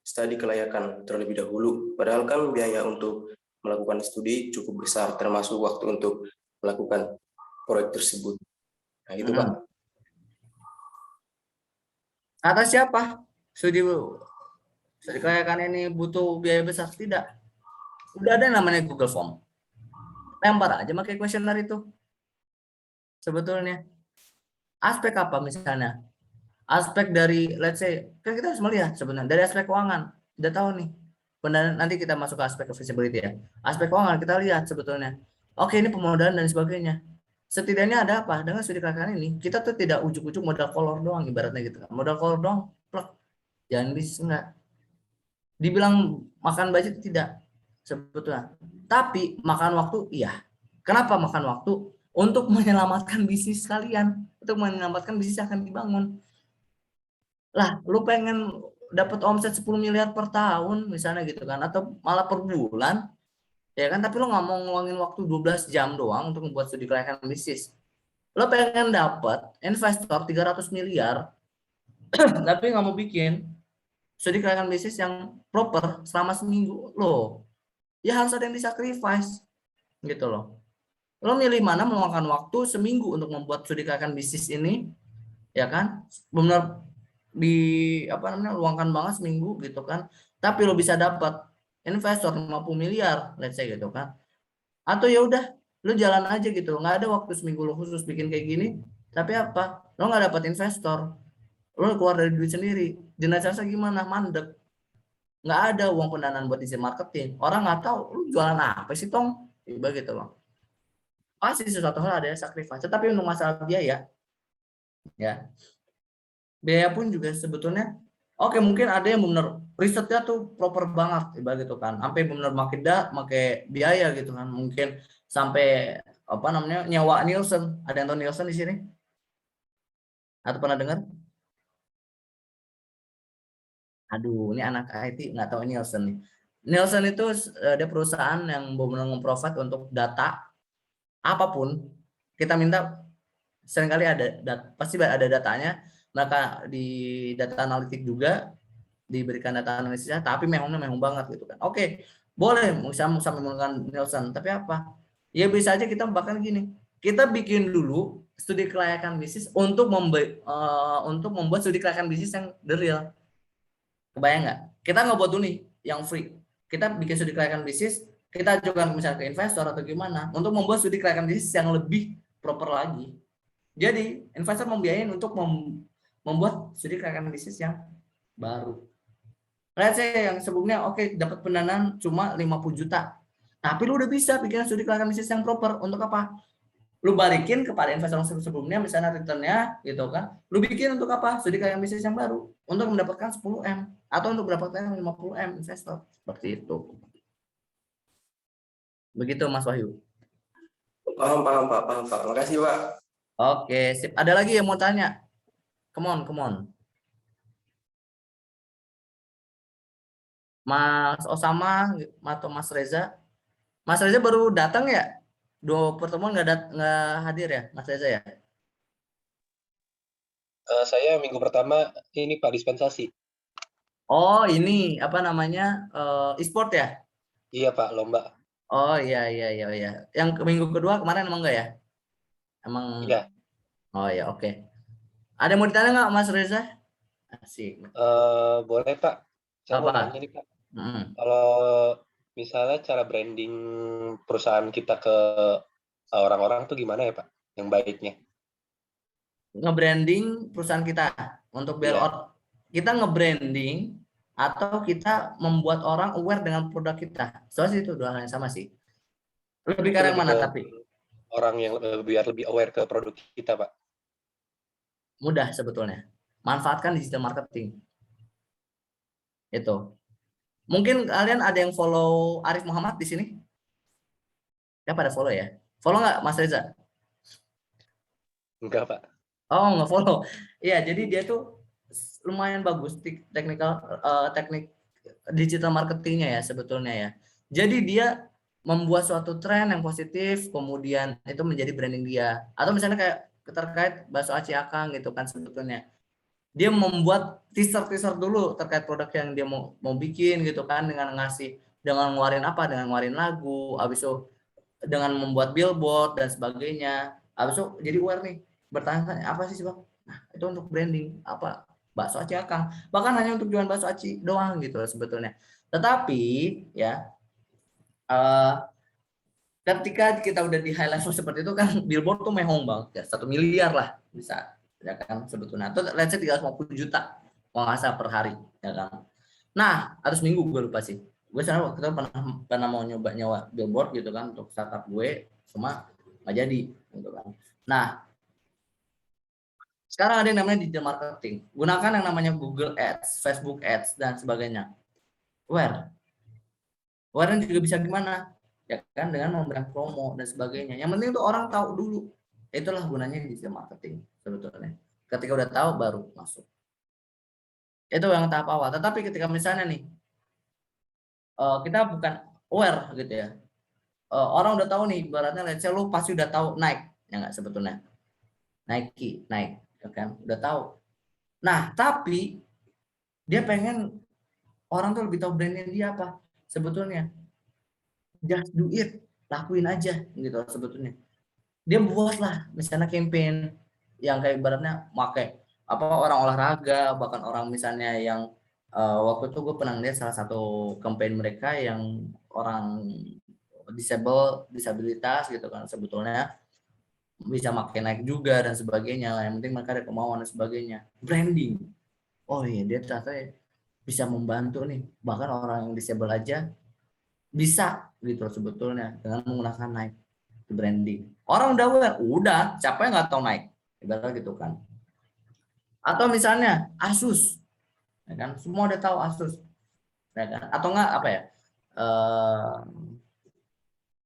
studi kelayakan terlebih dahulu? Padahal kan biaya untuk melakukan studi cukup besar, termasuk waktu untuk melakukan proyek tersebut. Nah, itu Pak. Kata siapa? Studi kelayakan ini butuh biaya besar? Tidak. Udah ada yang namanya Google Form. Lempar aja pakai kuesioner itu. Sebetulnya. Aspek apa misalnya? Aspek dari, let's say, kan kita harus melihat sebenarnya. Dari aspek keuangan. Udah tahu nih. Nanti kita masuk ke aspek feasibility ya. Aspek keuangan kita lihat sebetulnya. Oke, ini pemodalan dan sebagainya. Setidaknya ada apa? Dengan studi kelayakan ini, kita tuh tidak ujuk-ujuk modal kolor doang ibaratnya gitu. Modal kolor doang, plek. Jangan bisnis enggak. Dibilang makan budget tidak sebetulnya. Tapi makan waktu iya. Kenapa makan waktu? Untuk menyelamatkan bisnis kalian, untuk menyelamatkan bisnis yang akan dibangun. Lah, lu pengen dapat omset 10 miliar per tahun misalnya gitu kan, atau malah per bulan, ya kan, tapi lu nggak mau ngeluangin waktu 12 jam doang untuk membuat studi kelayakan bisnis. Lo pengen dapat investor 300 miliar, tapi nggak mau bikin studi kelayakan bisnis yang proper selama seminggu, lo ya harus ada yang disacrifice gitu loh. Lo milih mana meluangkan waktu seminggu untuk membuat studi kelayakan bisnis ini, ya kan, benar luangkan banget seminggu gitu kan, tapi lo bisa dapat investor 50 miliar let's say gitu kan, atau ya udah lo jalan aja gitu, nggak ada waktu seminggu lo khusus bikin kayak gini, tapi apa, lo nggak dapat investor, lo keluar dari duit sendiri, jenazahnya gimana, mandek, nggak ada uang pendanaan buat isi marketing, orang nggak tahu lo jualan apa sih tong, begitu loh. Pasti sesuatu hal ada sacrifice, tapi untuk masalah biaya ya, biaya pun juga sebetulnya oke, mungkin ada yang benar risetnya tuh proper banget gitu kan, sampai benar pakai biaya gitu kan, mungkin sampai apa namanya nyawa Nielsen. Ada yang tahu Nielsen di sini atau pernah dengar? Aduh, ini anak IT nggak tahu Nielsen nih. Nielsen itu ada perusahaan yang benar-benar nge-provide untuk data apapun kita minta, seringkali pasti ada datanya, maka di data analitik juga diberikan data analisisnya, tapi memang banget gitu kan. Oke, boleh sampai menggunakan Nielsen, tapi apa? Ya bisa aja kita bahkan gini, kita bikin dulu studi kelayakan bisnis untuk membuat studi kelayakan bisnis yang the real. Kebayang nggak? Kita nggak buat dulu nih yang free. Kita bikin studi kelayakan bisnis, kita ajukan misalnya ke investor atau gimana untuk membuat studi kelayakan bisnis yang lebih proper lagi. Jadi investor membiayain untuk membuat studi kelayakan bisnis yang baru. Let's say yang sebelumnya oke, dapat pendanaan cuma 50 juta. Tapi lu udah bisa bikin studi kelayakan bisnis yang proper untuk apa? Lu balikin kepada investor sebelumnya misalnya returnnya gitu kan. Lu bikin untuk apa? Studi kelayakan bisnis yang baru untuk mendapatkan 10M atau untuk mendapatkan 50M investor. Seperti itu. Begitu Mas Wahyu. Paham Pak. Makasih Pak. Oke, sip. Ada lagi yang mau tanya? Come on. Mas Osama atau Mas Reza? Mas Reza baru datang ya? Dua pertemuan nggak hadir ya, Mas Reza ya? Saya minggu pertama ini Pak dispensasi. Oh ini apa namanya e-sport ya? Iya Pak, lomba. Oh iya. Yang minggu kedua kemarin emang enggak ya? Emang? Iya. Oh ya oke. Ada yang mau ditanya nggak Mas Reza? Asik. Boleh Pak. Saya mau Apa? nanya nih Pak. Kalau misalnya cara branding perusahaan kita ke orang-orang tuh gimana ya Pak? Yang baiknya? Nge-branding perusahaan kita untuk bailout. Kita nge-branding atau kita membuat orang aware dengan produk kita. Soalnya itu dua hal yang sama sih. Lebih ke mana tapi? Orang yang biar lebih aware ke produk kita Pak. Mudah sebetulnya. Manfaatkan digital marketing. Itu. Mungkin kalian ada yang follow Arif Muhammad di sini? Ya pada follow ya? Follow nggak Mas Reza? Enggak Pak. Oh nggak follow. Iya jadi dia tuh lumayan bagus teknik digital marketingnya ya sebetulnya ya. Jadi dia membuat suatu tren yang positif, kemudian itu menjadi branding dia. Atau misalnya kayak terkait bakso Aci Akang gitu kan sebetulnya. Dia membuat teaser dulu terkait produk yang dia mau bikin gitu kan, dengan ngasih dengan ngeluarin apa? Dengan ngeluarin lagu, habis itu dengan membuat billboard dan sebagainya. Habis itu jadi aware nih, bertanya apa sih Bang? Nah, itu untuk branding apa? Bakso aci Akang. Bahkan hanya untuk jualan bakso aci doang gitu sebetulnya. Tetapi ya ketika kita udah di high level seperti itu kan billboard tuh mehong banget ya, 1 miliar lah bisa ya kan sebetulnya, atau let's say 350 juta kalau nggak salah per hari ya kan. Nah harus minggu gue lupa sih, gue sekarang waktu itu pernah mau nyoba billboard gitu kan untuk startup gue, cuma nggak jadi gitu kan. Nah sekarang ada yang namanya digital marketing, gunakan yang namanya Google Ads, Facebook Ads dan sebagainya. Where juga bisa gimana ya kan, dengan memberikan promo dan sebagainya. Yang penting tuh orang tahu dulu. Itulah gunanya digital marketing sebetulnya. Ketika udah tahu baru masuk. Itu yang tahap awal. Tetapi ketika misalnya nih kita bukan aware gitu ya. Orang udah tahu nih, ibaratnya let's say lu pasti udah tahu Nike, ya nggak sebetulnya. Nike, ya kan, udah tahu. Nah, tapi dia pengen orang tuh lebih tahu brandnya dia apa sebetulnya. Just do it, lakuin aja gitu sebetulnya. Dia buat lah misalnya campaign yang kayak ibaratnya pakai apa orang olahraga, bahkan orang misalnya yang waktu itu gue pernah lihat salah satu campaign mereka yang orang disabilitas gitu kan sebetulnya bisa pakai Nike juga dan sebagainya. Yang penting mereka ada kemauan dan sebagainya. Branding. Oh iya, dia ternyata bisa membantu nih, bahkan orang yang disable aja bisa gitu sebetulnya dengan menggunakan Nike. Branding. Orang udah aware, udah, siapa yang nggak tahu Nike? Ibaratnya gitu kan. Atau misalnya Asus, ya kan? Semua udah tahu Asus, ya kan? Atau enggak apa ya?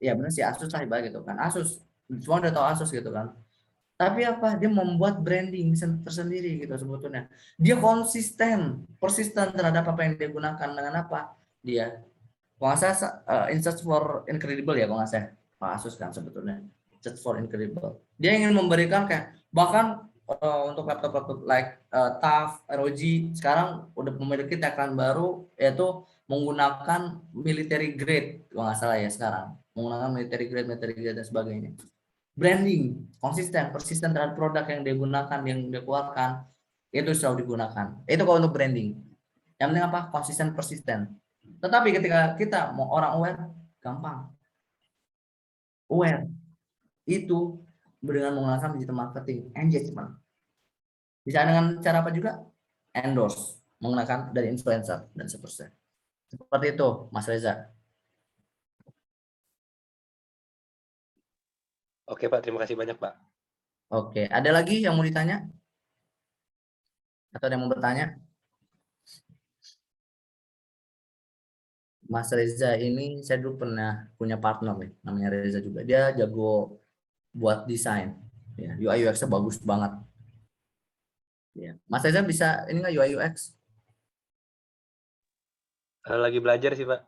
Ya benar sih Asus lah ibarat gitu kan. Asus, semua udah tahu Asus gitu kan. Tapi apa? Dia membuat branding tersendiri gitu sebetulnya. Dia konsisten, persisten terhadap apa yang dia gunakan dengan apa? Dia kalau nggak salah in search for incredible ya kalau nggak salah Pak Asus kan sebetulnya search for incredible. Dia ingin memberikan kayak bahkan untuk laptop like TUF, ROG sekarang udah memiliki tagline baru yaitu menggunakan military grade kalau nggak salah ya sekarang menggunakan military grade dan sebagainya. Branding konsisten, persisten terhadap produk yang dia gunakan, yang dia keluarkan itu selalu digunakan. Itu kalau untuk branding. Yang penting apa? Konsisten, persisten. Tetapi ketika kita mau orang aware, gampang. Aware itu dengan menggunakan digital marketing, engagement. Bisa dengan cara apa juga? Endorse, menggunakan dari influencer dan seterusnya. Seperti itu, Mas Reza. Oke Pak, terima kasih banyak Pak. Oke, ada lagi yang mau ditanya? Atau ada yang mau bertanya? Mas Reza ini saya dulu pernah punya partner nih, namanya Reza juga. Dia jago buat desain. Ya, UI UX-nya bagus banget. Ya. Mas Reza bisa ini nggak UI UX? Lagi belajar sih Pak.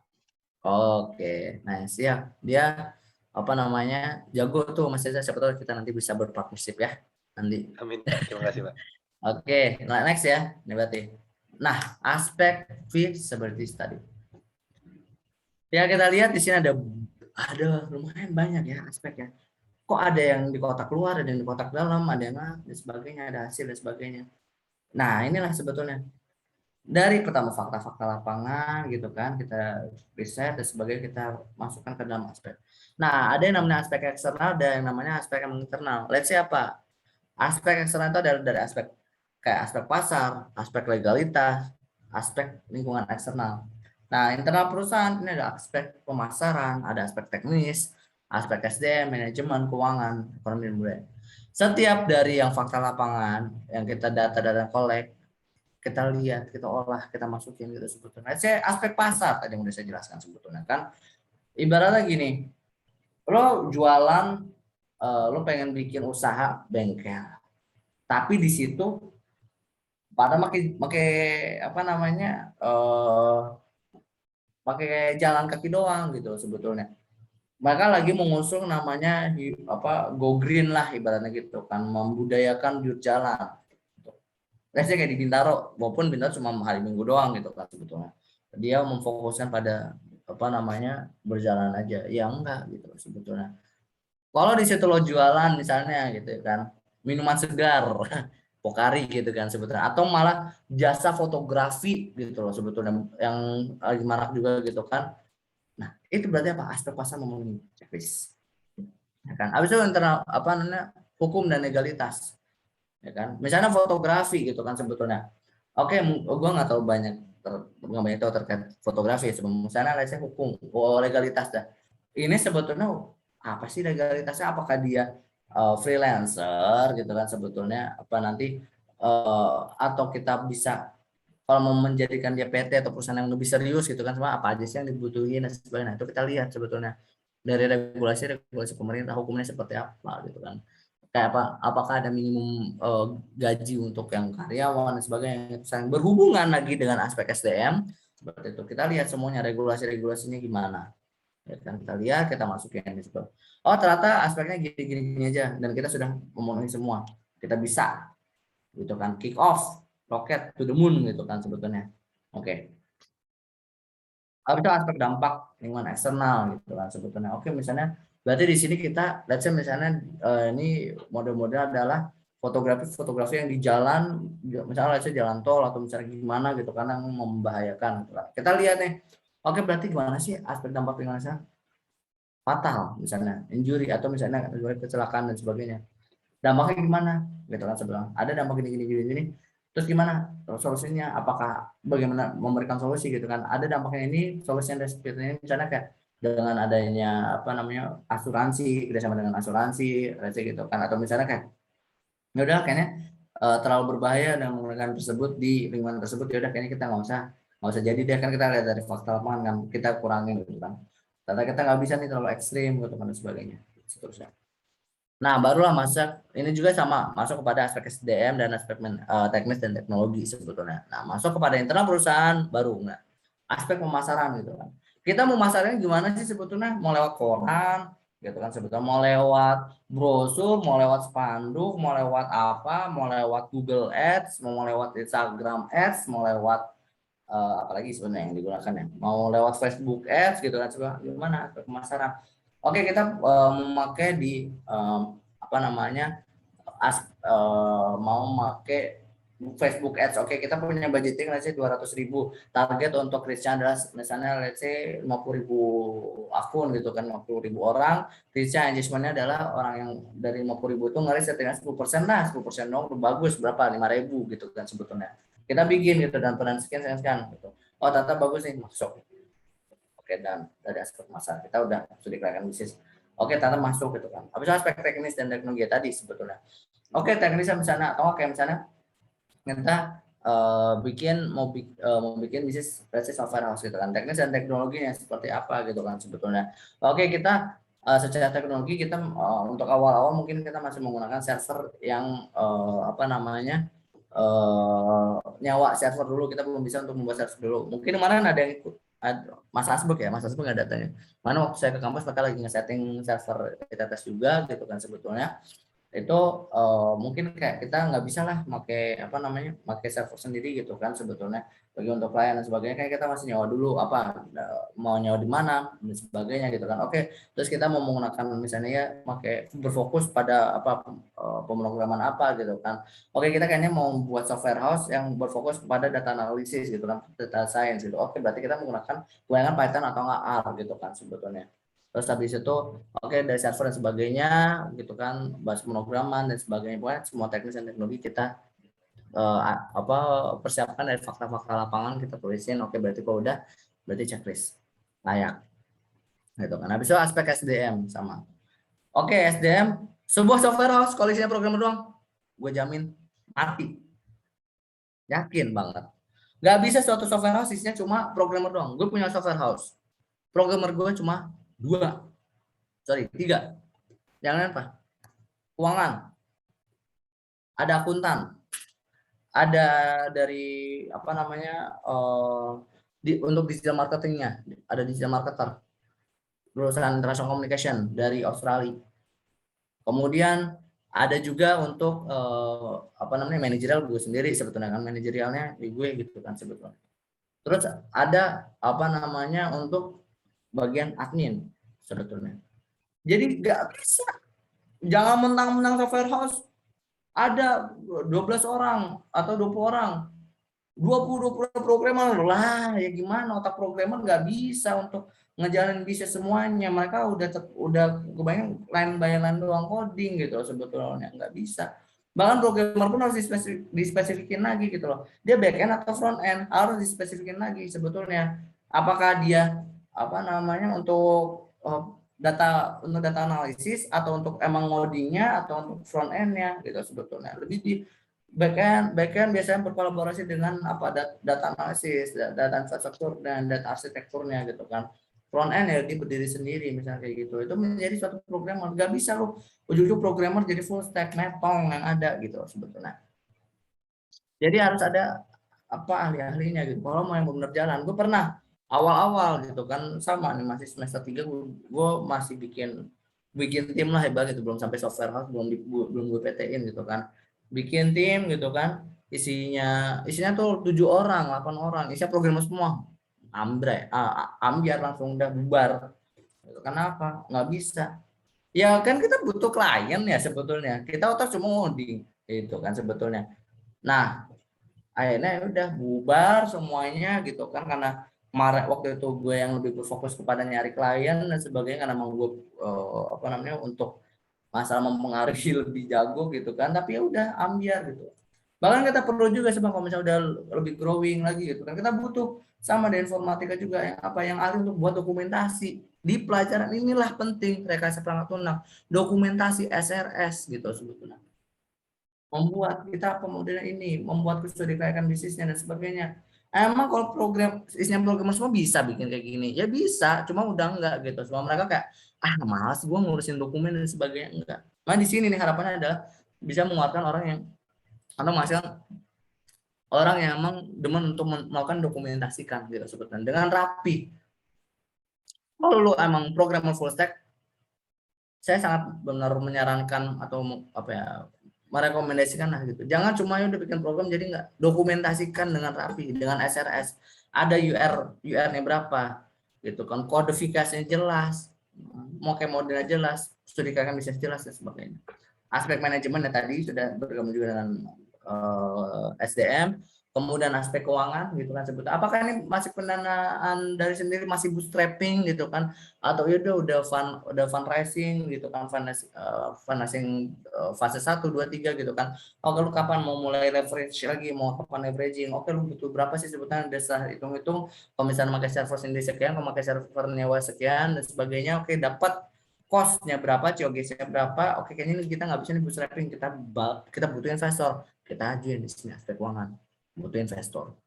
Oke, nice ya. Dia apa namanya jago tuh Mas Reza. Siapa tahu kita nanti bisa berpartnership ya nanti. Amin Pak, terima kasih Pak. Oke, next ya. Ini berarti. Nah, aspek feasibility study. Ya kita lihat di sini ada lumayan banyak ya aspeknya. Kok ada yang di kotak luar, ada yang di kotak dalam, ada yang dan sebagainya, ada hasil dan sebagainya. Nah, inilah sebetulnya dari pertama fakta-fakta lapangan gitu kan, kita riset dan sebagainya, kita masukkan ke dalam aspek. Nah, ada yang namanya aspek eksternal, ada yang namanya aspek yang internal. Let's say apa? Aspek eksternal itu adalah dari aspek kayak aspek pasar, aspek legalitas, aspek lingkungan eksternal. Nah, internal perusahaan ini ada aspek pemasaran, ada aspek teknis, aspek SDM, manajemen, keuangan, ekonomi dan budaya. Setiap dari yang fakta lapangan yang kita data collect, kita lihat, kita olah, kita masukin gitu sebetulnya. Saya aspek pasar tadi yang udah saya jelaskan sebetulnya kan. Ibaratnya gini, lo jualan, lo pengen bikin usaha bengkel, tapi di situ pada pakai apa namanya pakai jalan kaki doang gitu sebetulnya. Mereka lagi mengusung namanya apa go green lah ibaratnya gitu kan, membudayakan bibir jalan. Biasanya kayak di Bintaro, walaupun Bintaro cuma hari Minggu doang gitu kan sebetulnya. Dia memfokuskan pada apa namanya berjalan aja, ya enggak gitu sebetulnya. Kalau di situ lo jualan misalnya gitu kan, minuman segar, Pocari gitu kan sebetulnya, atau malah jasa fotografi gitu loh sebetulnya yang lagi marak juga gitu kan. Nah, itu berarti apa? Aspek pasar memenuhi checklist. Ya kan? Habis itu internal apa namanya? Hukum dan legalitas. Ya kan? Misalnya fotografi gitu kan sebetulnya. Oke, gua nggak tahu nggak banyak tahu terkait fotografi sebelum misalnya saya hukum, legalitas dah. Ini sebetulnya apa sih legalitasnya? Apakah dia freelancer gitu kan sebetulnya apa nanti atau kita bisa kalau mau menjadikan dia PT atau perusahaan yang lebih serius gitu kan, sama apa aja sih yang dibutuhin dan sebagainya. Nah, itu kita lihat sebetulnya dari regulasi pemerintah, hukumnya seperti apa gitu kan. Kayak apa, apakah ada minimum gaji untuk yang karyawan dan sebagainya yang berhubungan lagi dengan aspek SDM seperti itu. Kita lihat semuanya regulasinya gimana. Ya kan, kita lihat, kita masukin di situ. Oh, ternyata aspeknya gini aja dan kita sudah memenuhi semua. Kita bisa gitu kan, kick off rocket to the moon gitu kan sebetulnya. Oke. Habis itu aspek dampak lingkungan eksternal gitu kan sebetulnya. Oke, misalnya berarti di sini kita let's say misalnya ini model-model adalah fotografi yang di jalan, misalnya let's say jalan tol atau misalnya gimana gitu kan yang membahayakan gitu kan. Kita lihat nih. Oke, berarti gimana sih aspek dampak lingkungan eksternal? Fatal misalnya, injury atau misalnya kecelakaan dan sebagainya. Dampaknya gimana gitu kan sebenarnya, ada dampak gini, terus gimana solusinya, apakah bagaimana memberikan solusi gitu kan, ada dampaknya ini, solusinya dan seperti ini, misalnya kayak dengan adanya apa namanya asuransi, kerjasama dengan asuransi gitu kan, atau misalnya kayak ya udah kayaknya terlalu berbahaya dan menggunakan tersebut di lingkungan tersebut, ya udah kayaknya kita nggak usah jadi deh kan, kita lihat dari fakta lapangan kan, kita kurangin gitu kan, ternyata kita nggak bisa nih terlalu ekstrim gitu kan dan sebagainya seterusnya. Nah, barulah ini juga sama masuk kepada aspek SDM dan aspek teknis dan teknologi sebetulnya. Nah, masuk kepada internal perusahaan baru nah, aspek pemasaran gitu kan. Kita mau masarnya gimana sih sebetulnya? Mau lewat koran gitu kan sebetulnya, mau lewat brosur, mau lewat spanduk, mau lewat apa, mau lewat Google Ads, mau lewat Instagram Ads, mau lewat apalagi sebenarnya yang digunakan ya, mau lewat Facebook Ads gitu kan sebetulnya, gimana aspek pemasaran. Oke, kita memakai di apa namanya mau memakai Facebook Ads. Oke, kita punya budgeting let's say 200.000. Target untuk reach adalah misalnya let's say 50.000 akun gitu kan, 50.000 orang. Reach engagement-nya adalah orang yang dari 50.000 itu nge-reach setidaknya 10% lah, 10% dong bagus berapa? 5.000 gitu kan sebetulnya. Kita bikin gitu dan peran sekian gitu. Oh, ternyata bagus nih, masuk. Oke, dan dari aspek masalah kita udah sudah dikatakan bisnis. Oke, ternyata masuk gitu kan. Habis aspek teknis dan teknologi tadi sebetulnya. Oke, teknisnya misalnya atau kayak misalnya kita mau bikin bisnis software house gitu kan. Teknis dan teknologinya seperti apa gitu kan sebetulnya. Oke, kita secara teknologi kita untuk awal-awal mungkin kita masih menggunakan server yang apa namanya nyawa server dulu, kita belum bisa untuk membuat server dulu. Mungkin kemarin ada yang ikut Mas Asbek nggak datanya. Mana waktu saya ke kampus mereka lagi nge-setting server kita tes juga gitu kan sebetulnya. Itu mungkin kayak kita nggak bisa lah pakai apa namanya pakai server sendiri gitu kan sebetulnya, bagi untuk klien dan sebagainya kan kita masih nyawa dulu apa mau nyawa di mana dan sebagainya gitu kan. Oke, terus kita mau menggunakan misalnya ya pakai berfokus pada apa pemrograman apa gitu kan. Oke, kita kayaknya mau buat software house yang berfokus kepada data analisis gitu kan, data science gitu. Oke, berarti kita menggunakan Python atau nggak R gitu kan sebetulnya. Terus habis itu oke, dari server dan sebagainya gitu kan, bahas pemrograman dan sebagainya, pokoknya semua teknis dan teknologi kita persiapkan dari fakta-fakta lapangan, kita tulisin. Oke, berarti kalau udah berarti checklist layak gitu kan. Habis itu aspek SDM sama. Oke, SDM sebuah software house kalau isinya programmer doang, gue jamin mati, yakin banget. Gak bisa suatu software house isinya cuma programmer doang. Gue punya software house, programmer gue cuma 3. Yang lain apa? Keuangan, ada akuntan, ada dari apa namanya untuk digital marketingnya, ada digital marketer, perusahaan international communication dari Australia. Kemudian ada juga untuk apa namanya manajerial gue sendiri sebetulnya kan, manajerialnya di gue gitu kan sebetulnya. Terus ada apa namanya untuk bagian admin sebetulnya. Jadi nggak bisa. Jangan mentang-mentang software house ada 12 orang atau 20 orang, 20 programmer lah, ya gimana, otak programmer nggak bisa untuk ngejalanin bisnis semuanya. Mereka udah kebanyakan line by line doang coding gitu sebetulnya, nggak bisa. Bahkan programmer pun harus dispesifikin lagi gitu loh. Dia back end atau front end harus dispesifikin lagi sebetulnya. Apakah dia apa namanya untuk untuk data analisis atau untuk emang ngodingnya atau untuk front endnya gitu sebetulnya. Lebih di backend biasanya berkolaborasi dengan apa data analisis, data infrastruktur dan data arsitekturnya gitu kan. Front end ya dia berdiri sendiri misalnya kayak gitu. Itu menjadi suatu programmer. Nggak bisa lu ujung-ujung programmer jadi full stack metong yang ada gitu sebetulnya. Jadi harus ada apa ahli-ahlinya gitu. Kalau mau yang benar jalan, gue pernah awal-awal gitu kan sama nih masih semester 3 gue masih bikin tim lah hebat gitu, belum sampai software house, belum gue PT-in gitu kan. Bikin tim gitu kan, isinya tuh 7 orang, 8 orang, isinya programmer semua. Ambiar langsung udah bubar. Gitu. Kenapa? Nggak bisa. Ya kan kita butuh klien ya sebetulnya. Kita otak cuma ngoding itu kan sebetulnya. Nah, akhirnya udah bubar semuanya gitu kan, karena waktu itu gue yang lebih berfokus kepada nyari klien dan sebagainya, karena mau gue apa namanya untuk masalah mempengaruhi lebih jago gitu kan, tapi ya udah ambiar gitu. Bahkan kita perlu juga sih kalau misalnya udah lebih growing lagi gitu kan, kita butuh sama di informatika juga yang ahli untuk buat dokumentasi di pelajaran. Inilah penting rekayasa perangkat lunak, dokumentasi SRS gitu sebetulnya. Membuat kita pemodelan ini, membuat studi kelayakan bisnisnya dan sebagainya. Emang kalau isinya programmer semua bisa bikin kayak gini? Ya bisa, cuma udah enggak gitu. Semua mereka kayak, malas gue ngurusin dokumen dan sebagainya, enggak. Nah di sini nih harapannya adalah bisa menguatkan orang yang, atau menghasilkan orang yang emang demen untuk melakukan dokumentasikan gitu sebetulnya dengan rapi. Kalau lu emang programmer full stack, saya sangat benar menyarankan atau apa ya, merekomendasikan lah gitu. Jangan cuma udah bikin program jadi nggak dokumentasikan dengan rapi dengan SRS. Ada UR-nya berapa gitu kan, kodifikasinya jelas, mau kayak modelnya jelas, studi kelayakan bisa jelas dan sebagainya. Aspek manajemen tadi sudah bergabung juga dengan SDM. Kemudian aspek keuangan gitu kan sebetulnya. Apakah ini masih pendanaan dari sendiri, masih bootstrapping gitu kan, atau ya udah fundraising gitu kan, financing fase 1 2 3 gitu kan. Oke, lu kapan mau mulai leverage lagi, mau kapan leveraging? Oke, lu butuh berapa sih sebetulnya, dasar hitung-hitung. Kalau misalnya pakai server sendiri sekian, kalau pakai server nyewa sekian dan sebagainya. Oke, dapat cost-nya berapa, COGS-nya berapa. Oke, kayaknya ini kita nggak bisa nih bootstrapping, kita butuh investor. Kita ajuin di sini aspek keuangan, butuh investor.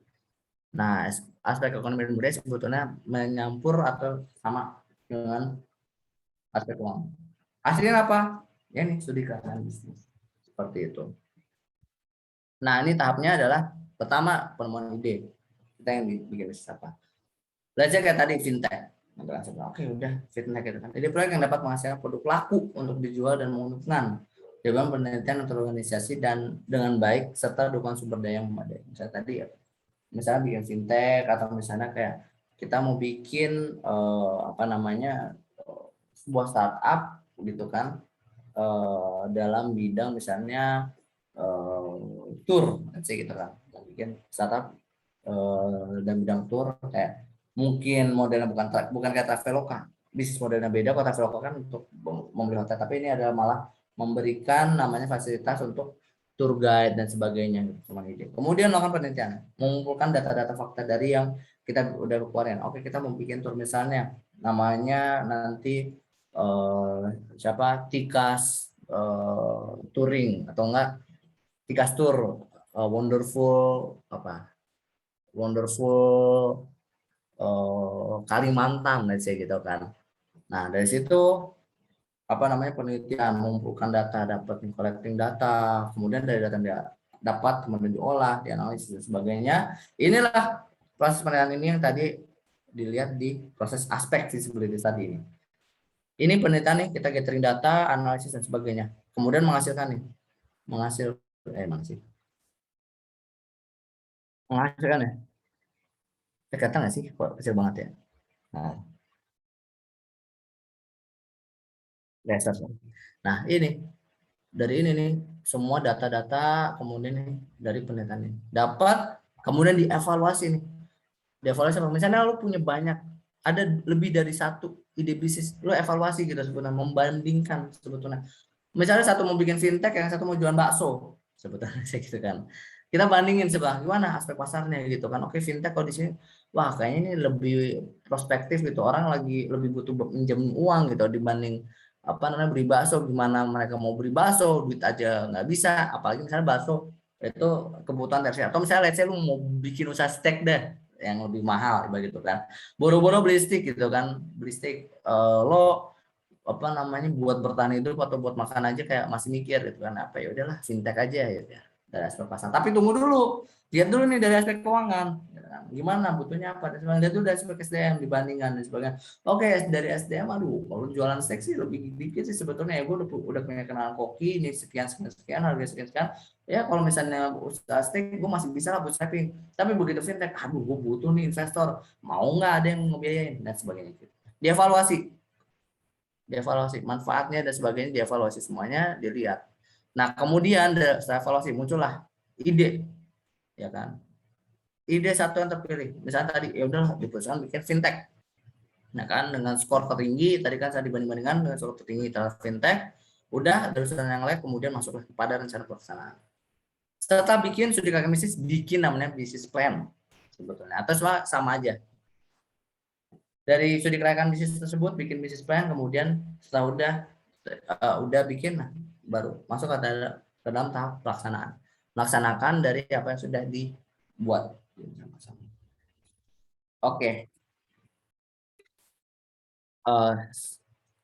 Nah, aspek ekonomi dan budaya sebetulnya menyampur atau sama dengan aspek keuangan. Hasilnya apa? Ya nih, studi kelayakan bisnis. Seperti itu. Nah, ini tahapnya adalah pertama penemuan ide. Kita yang bikin bisnis apa? Belajar kayak tadi fintech. Oke, udah fintech gitu kan. Jadi proyek yang dapat menghasilkan produk laku untuk dijual dan menguntungkan dengan penelitian atau organisasi dan dengan baik serta dukungan sumber daya yang memadai. Misalnya tadi ya, misalnya bikin fintech atau misalnya kayak kita mau bikin apa namanya sebuah startup gitu kan, dalam bidang misalnya tour sih gitu kan, bikin startup dan bidang tour, kayak mungkin modelnya bukan kayak Traveloka, bisnis modelnya beda. Kalau Traveloka kan untuk membeli hotel, tapi ini adalah malah memberikan namanya fasilitas untuk tour guide dan sebagainya gitu, cuma ide. Kemudian melakukan penelitian, mengumpulkan data-data fakta dari yang kita udah keluarin. Oke, kita mau bikin tour misalnya namanya nanti siapa, Tikas touring atau enggak Tikas tour, wonderful Kalimantan, let's say gitu kan. Nah dari situ apa namanya penelitian, mengumpulkan data, dapat collecting data, kemudian dari data yang dapat kemudian diolah, dianalisis dan sebagainya. Inilah proses penelitian ini yang tadi dilihat di proses aspek feasibility tadi ini. Ini penelitian nih, kita gathering data, analisis dan sebagainya. Kemudian menghasilkan ya. Kelihatan nggak sih? Kok kecil banget ya. Nah, Dasar. Nah ini dari ini nih semua data-data kemudian nih dari penelitian ini dapat kemudian dievaluasi nih. Dievaluasi apa? Misalnya lo punya banyak, ada lebih dari satu ide bisnis, lo evaluasi gitu sebetulnya, membandingkan sebetulnya. Misalnya satu mau bikin fintech, yang satu mau jualan bakso, sebetulnya gitu kan. Kita bandingin sebelah gimana aspek pasarnya gitu kan. Oke, fintech kalau di sini, wah kayaknya ini lebih prospektif gitu. Orang lagi lebih butuh pinjam uang gitu dibanding apa namanya beli bakso. Gimana mereka mau beli bakso, duit aja nggak bisa. Apalagi misalnya bakso itu kebutuhan tersier. Atau misalnya let's say lu mau bikin usaha steak deh, yang lebih mahal begitu kan. Boro-boro beli stick gitu kan, beli stick lo apa namanya buat bertahan hidup atau buat makan aja kayak masih mikir gitu kan, apa ya udahlah fintech aja gitu ya dari aspek pasar. Tapi tunggu dulu, lihat dulu nih dari aspek keuangan gitu kan. Gimana butuhnya apa dan sebagainya. Lihat dulu dari aspek SDM dibandingkan dan sebagainya. Oke, dari SDM aduh kalau jualan steak sih lebih dikit sih sebetulnya ya, gue udah punya kenalan koki ini sekian sekian sekian harga sekian sekian ya, kalau misalnya usaha steak gue masih bisa lah bootstrapping. Tapi begitu fintech aduh gue butuh nih investor, mau nggak ada yang ngebiayain dan sebagainya gitu. Dievaluasi manfaatnya dan sebagainya, dievaluasi semuanya, dilihat. Nah kemudian setelah evaluasi muncullah ide, ya kan, ide satu yang terpilih. Misalnya tadi ya udahlah di perusahaan bikin fintech, nah kan dengan skor tertinggi tadi kan saya dibanding-bandingkan dengan skor tertinggi terhadap fintech, udah dari perusahaan yang lain kemudian masuklah kepada rencana pelaksanaan. Setelah bikin studi kaki bisnis, bikin namanya bisnis plan sebetulnya, atau sama aja. Dari studi kelayakan bisnis tersebut bikin bisnis plan, kemudian setelah udah bikin, nah, baru masuk ke dalam tahap pelaksanaan, melaksanakan dari apa yang sudah dibuat. Oke,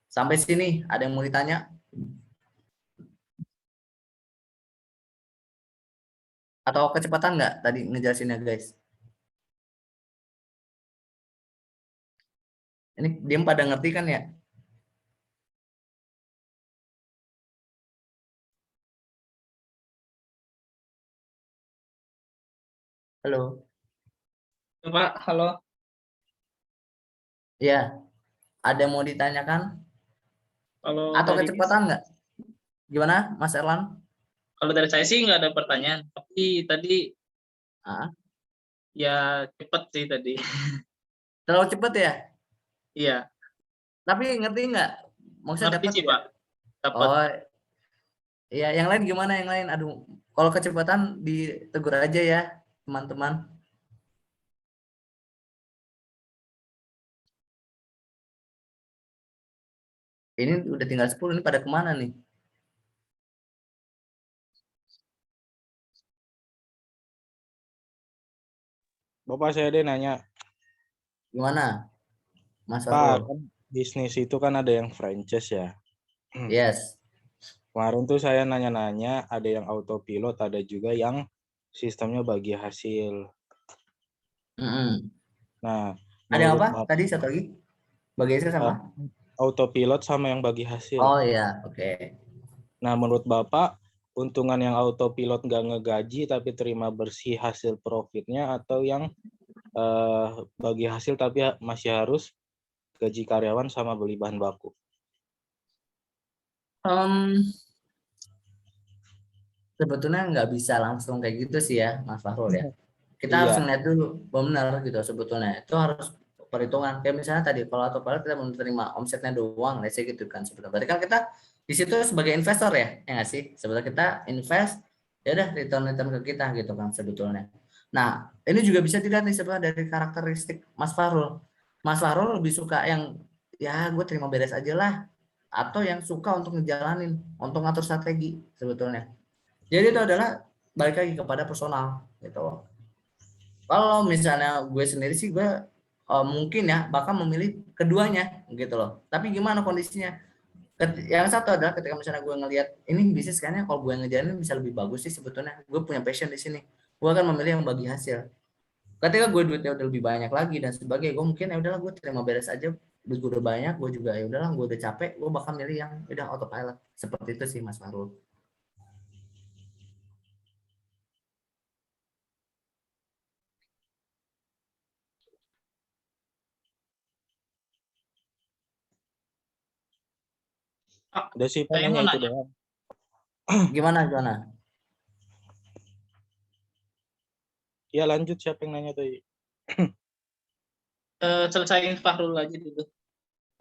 sampai sini ada yang mau ditanya atau kecepatan nggak tadi ngejelasinnya guys? Ini dia pada ngerti kan ya? Halo, Pak, halo. ya, ada yang mau ditanyakan Kalau atau dari kecepatan nggak? Gimana Mas Erlan? kalau dari saya sih nggak ada pertanyaan, tapi tadi Ah, ya cepet sih tadi. terlalu cepet ya? Iya, Tapi ngerti nggak? Maksudnya ngerti dapat sih nggak? Pak. Dapat. Oh, iya, yang lain gimana yang lain? Aduh, kalau kecepatan ditegur aja ya, teman-teman. Ini udah tinggal 10, ini pada kemana nih? Bapak saya deh nanya, Gimana, Mas Pak, Farul? kan bisnis itu kan ada yang franchise ya. Yes. Kemarin tuh saya nanya-nanya, ada yang autopilot, ada juga yang sistemnya bagi hasil. Mm-mm. Nah, Ada yang menurut apa? Bapak, Tadi satu lagi? Bagi sama? autopilot sama yang bagi hasil. Oh iya, oke. Nah, menurut Bapak, untungan yang autopilot nggak ngegaji tapi terima bersih hasil profitnya, atau yang bagi hasil tapi masih harus gaji karyawan sama beli bahan baku? Sebetulnya nggak bisa langsung kayak gitu sih ya, Mas Fahrul ya. Kita harus Iya. ngeliat dulu, benar gitu sebetulnya. Itu harus perhitungan. Kayak misalnya tadi, kalau autopilot kita menerima omsetnya doang, let's say gitu kan sebetulnya. Berarti kan kita di situ sebagai investor ya nggak sih? Sebetulnya kita invest, ya udah return ke kita gitu kan sebetulnya. Nah, ini juga bisa dilihat nih sebetulnya dari karakteristik Mas Fahrul. Mas Fahrul lebih suka yang ya gue terima beres aja lah, atau yang suka untuk ngejalanin, untuk ngatur strategi sebetulnya. Jadi itu adalah balik lagi kepada personal gitu. Kalau misalnya gue sendiri sih gue mungkin ya bakal memilih keduanya gitu loh. Tapi gimana kondisinya? Yang satu adalah ketika misalnya gue ngelihat ini bisnis kayaknya kalau gue ngejalanin bisa lebih bagus sih sebetulnya. Gue punya passion di sini. Gue akan memilih yang bagi hasil. Ketika gue duitnya udah lebih banyak lagi dan sebagainya, gue mungkin ya udahlah gue terima beres aja. Duit gue udah banyak, gue juga ya udahlah gue udah capek, gue bakal milih yang udah autopilot. Seperti itu sih Mas Farul. Pak, Udah sih Pak, saya mau nanya itu nanya. doang. Gimana? Ya lanjut, siapa yang nanya tadi? Selesaiin Fahrul aja dulu.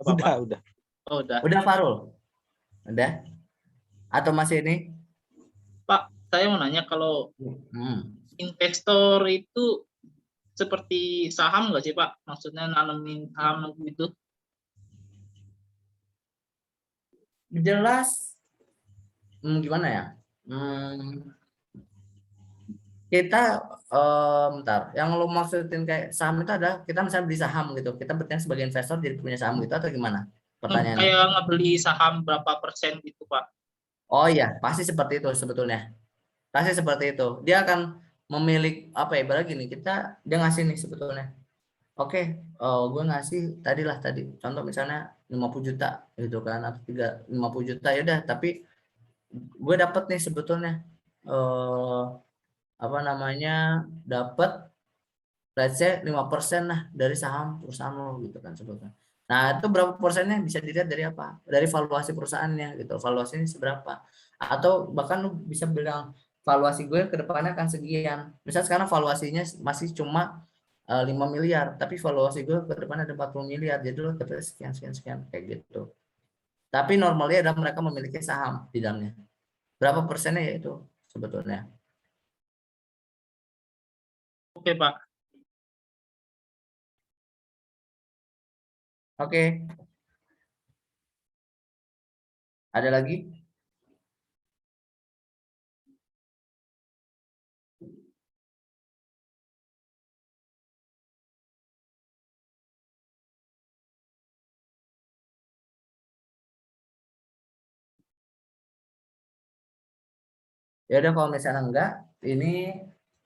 Bapak. Udah. Oh, udah. Udah Farul? Udah? Atau masih ini? Pak, saya mau nanya kalau investor itu seperti saham nggak sih Pak? Maksudnya nanemin saham gitu? Jelas. Gimana ya? Kita bentar, yang lo maksudin kayak saham itu adalah kita misalnya beli saham gitu, kita berarti sebagai investor jadi punya saham gitu atau gimana pertanyaannya? Kayak ngebeli saham berapa persen gitu Pak? Oh iya, pasti seperti itu sebetulnya. Pasti seperti itu. Dia akan memilih apa ya, ibarat gini, dia ngasih nih sebetulnya. Oke, gue ngasih tadi contoh misalnya 50 juta gitu kan, atau 50 juta ya udah, tapi gue dapet nih sebetulnya apa namanya, dapat let's say 5% lah dari saham perusahaan lo gitu kan sebetulnya. Nah, itu berapa persennya bisa dilihat dari apa? Dari valuasi perusahaannya gitu. Valuasinya seberapa? Atau bahkan lu bisa bilang valuasi gue ke depannya akan sekian. Misal sekarang valuasinya masih cuma 5 miliar, tapi valuasi gue ke depan ada 40 miliar. Jadi lo dapat sekian kayak gitu. Tapi normalnya adalah mereka memiliki saham di dalamnya. Berapa persennya ya itu sebetulnya. Oke Pak. Oke. Ada lagi? Ya udah, kalau misalnya enggak, ini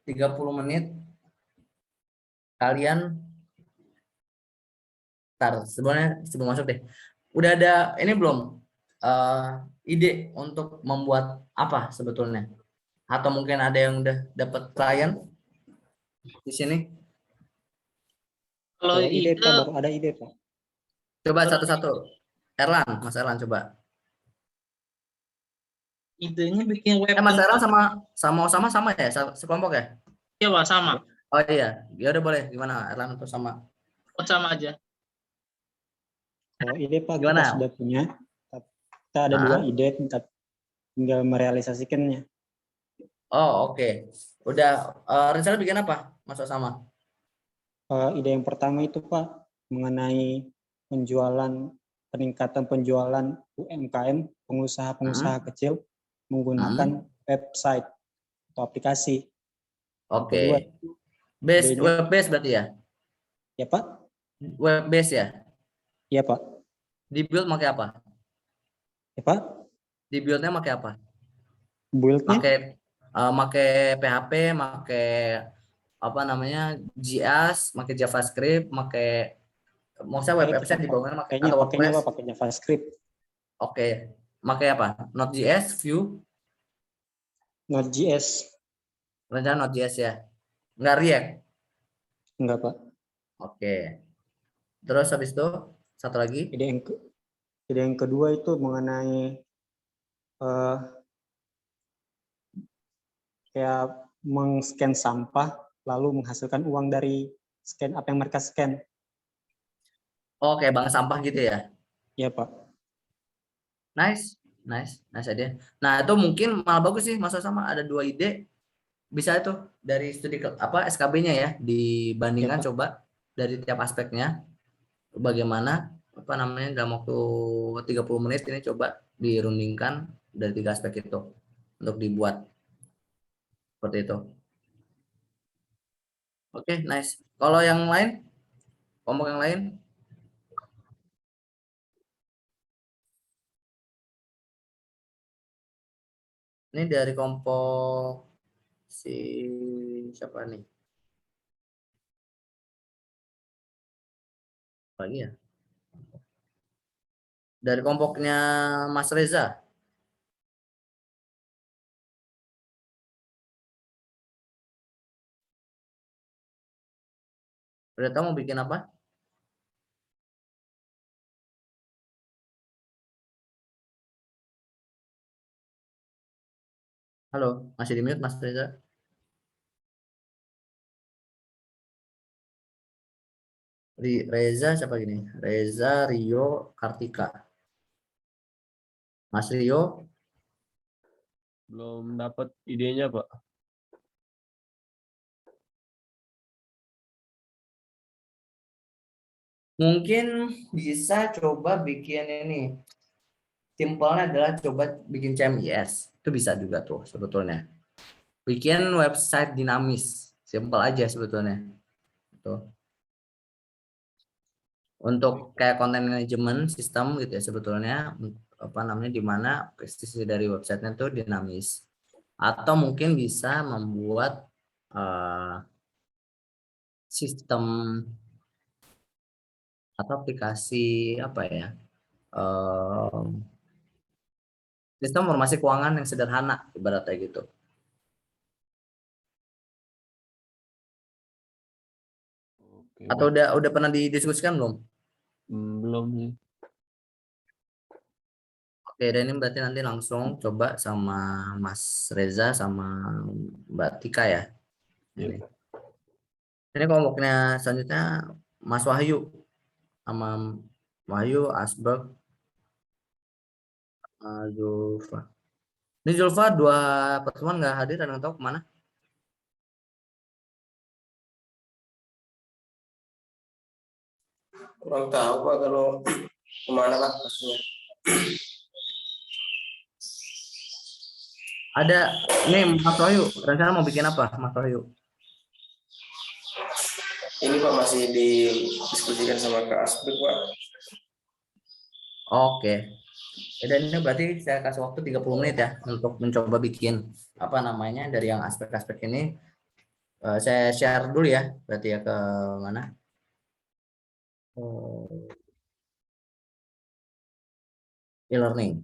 30 menit kalian sebelum masuk deh. Udah ada ini belum ide untuk membuat apa sebetulnya? Atau mungkin ada yang udah dapat klien di sini? Kalau ide ide, Pak, baru ada ide Pak. Coba satu-satu. Mas Erlan coba. idenya bikin web. Mas Erlan sama Osama sama ya? Sekelompok ya? Iya Pak, sama. Oh iya, ya udah boleh. Gimana Erlan atau sama? Oh, sama aja. Kalau ide Pak kita Gimana? sudah punya. Kita ada dua ide, tinggal merealisasikannya. Oh oke. Udah rencana bikin apa Mas Osama? Ide yang pertama itu Pak mengenai peningkatan penjualan UMKM, pengusaha-pengusaha kecil menggunakan website atau aplikasi. Oke. idenya- Web based berarti ya? Ya Pak? Web based ya? Iya Pak. Di build pakai apa? Ya Pak? Di buildnya pakai apa? Build-nya Pakai PHP, pakai apa namanya, JS, pakai JavaScript, pakai maksudnya website di bawahnya pakai kayaknya atau pakainya WordPress? Pak pakai JavaScript. Oke. Pakai apa? Node.js, Vue, Node.js. rencana Node.js ya? Nggak React? Enggak Pak. Oke. Terus habis itu satu lagi? Ide yang kedua itu mengenai kayak meng-scan sampah lalu menghasilkan uang dari scan apa yang mereka scan. Oke, bank sampah gitu ya? Ya Pak. Nice aja. Nah itu mungkin malah bagus sih, masa sama ada dua ide, bisa itu dari studi apa SKB-nya ya, dibandingkan Ya, coba dari tiap aspeknya bagaimana apa namanya dalam waktu 30 menit ini coba dirundingkan dari 3 aspek itu untuk dibuat seperti itu. Oke, nice. Kalau yang lain, kelompok yang lain? Ini dari kelompok si siapa nih? Lagi ya? Dari kelompoknya Mas Reza. Udah tahu mau bikin apa? Halo, masih di mute Mas Reza? Reza siapa gini? Reza Rio Kartika. Mas Rio, Belum dapat idenya, Pak. mungkin bisa coba bikin ini. Simpelnya adalah coba bikin CMIS. Itu bisa juga tuh sebetulnya. Bikin website dinamis. Simpel aja sebetulnya. Tuh. Untuk kayak konten manajemen sistem gitu ya sebetulnya apa namanya di mana presisi dari websitenya tuh dinamis. Atau mungkin bisa membuat sistem atau aplikasi apa ya? eh, Sistem informasi keuangan yang sederhana ibaratnya gitu. Oke, Atau Pak. udah pernah didiskusikan belum? Belum sih. Oke, dan ini berarti nanti langsung coba sama Mas Reza sama Mbak Tika ya. Yuk. Ini kelompoknya selanjutnya Mas Wahyu sama Wahyu, Asbak, Zulfa. Ini Zulfa dua pertemuan nggak hadir, ada yang tahu kemana? Kurang tahu Pak kalau kemana Pak maksudnya. Ada, nih Mas Wahyu, rencana mau bikin apa Mas Wahyu? Ini Pak masih didiskusikan sama Kak Asbek Pak. Oke. Dan ini berarti saya kasih waktu 30 menit ya untuk mencoba bikin apa namanya dari yang aspek-aspek ini. Saya share dulu ya, berarti ya ke mana? E-learning.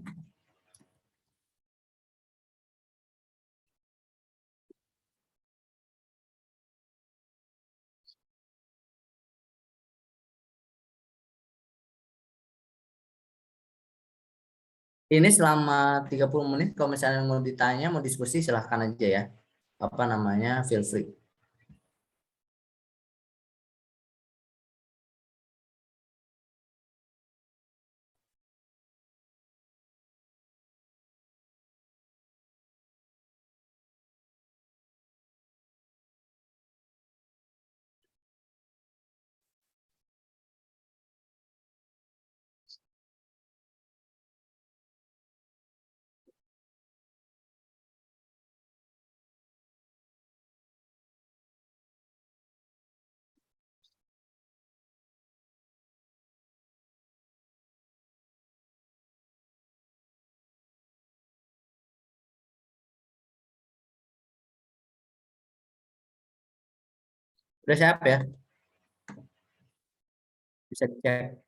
Ini selama 30 menit kalau misalnya mau ditanya, mau diskusi silahkan aja ya. Apa namanya? Feel free. Udah siap ya? Bisa dicek.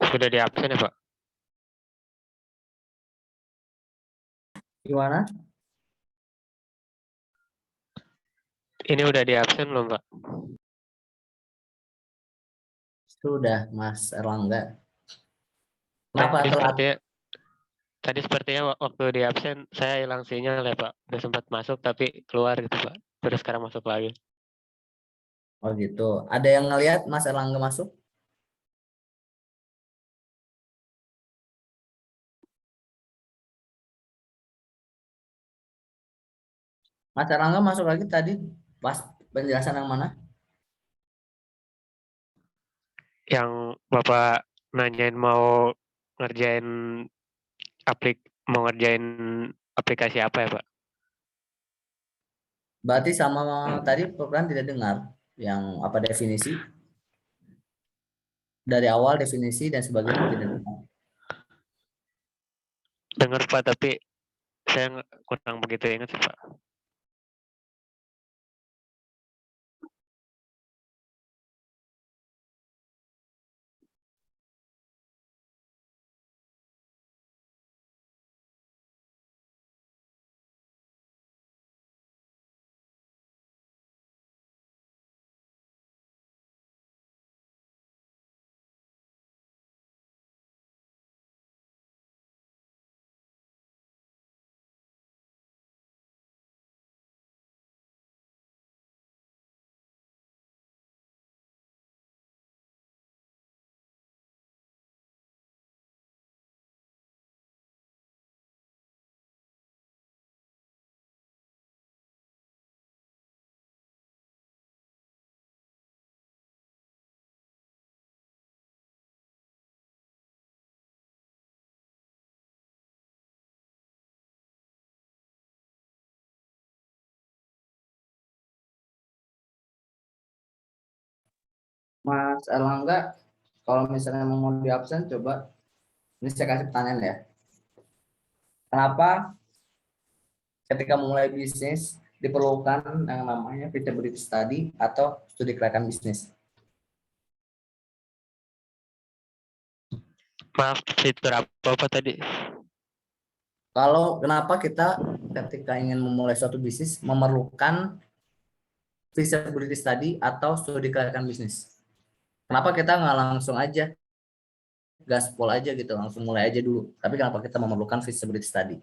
Sudah di absen ya Pak? Gimana? Ini udah di absen belum Pak? Sudah, Mas Erlangga. Kenapa telat? Tadi sepertinya waktu di absen saya hilang sinyal ya Pak. Udah sempat masuk tapi keluar gitu Pak. Terus sekarang masuk lagi. Oh gitu. Ada yang ngelihat Mas Erlangga masuk? Mas Erlangga masuk lagi tadi pas penjelasan yang mana? Yang Bapak nanyain mau ngerjain mau ngerjain aplikasi apa ya Pak? Berarti sama tadi program tidak dengar yang apa definisi? Dari awal definisi dan sebagainya tidak dengar. Dengar Pak, tapi saya kurang begitu ingat sih Pak. Mas Erlangga, kalau misalnya mau di absen, coba ini saya kasih pertanyaan ya. Kenapa ketika memulai bisnis diperlukan yang namanya feasibility study atau studi kelayakan bisnis? Maaf, fitur apa tadi? Kalau kenapa kita ketika ingin memulai suatu bisnis memerlukan feasibility study atau studi kelayakan bisnis? Kenapa kita nggak langsung aja gaspol aja gitu, langsung mulai aja dulu? Tapi kenapa kita memerlukan feasibility study?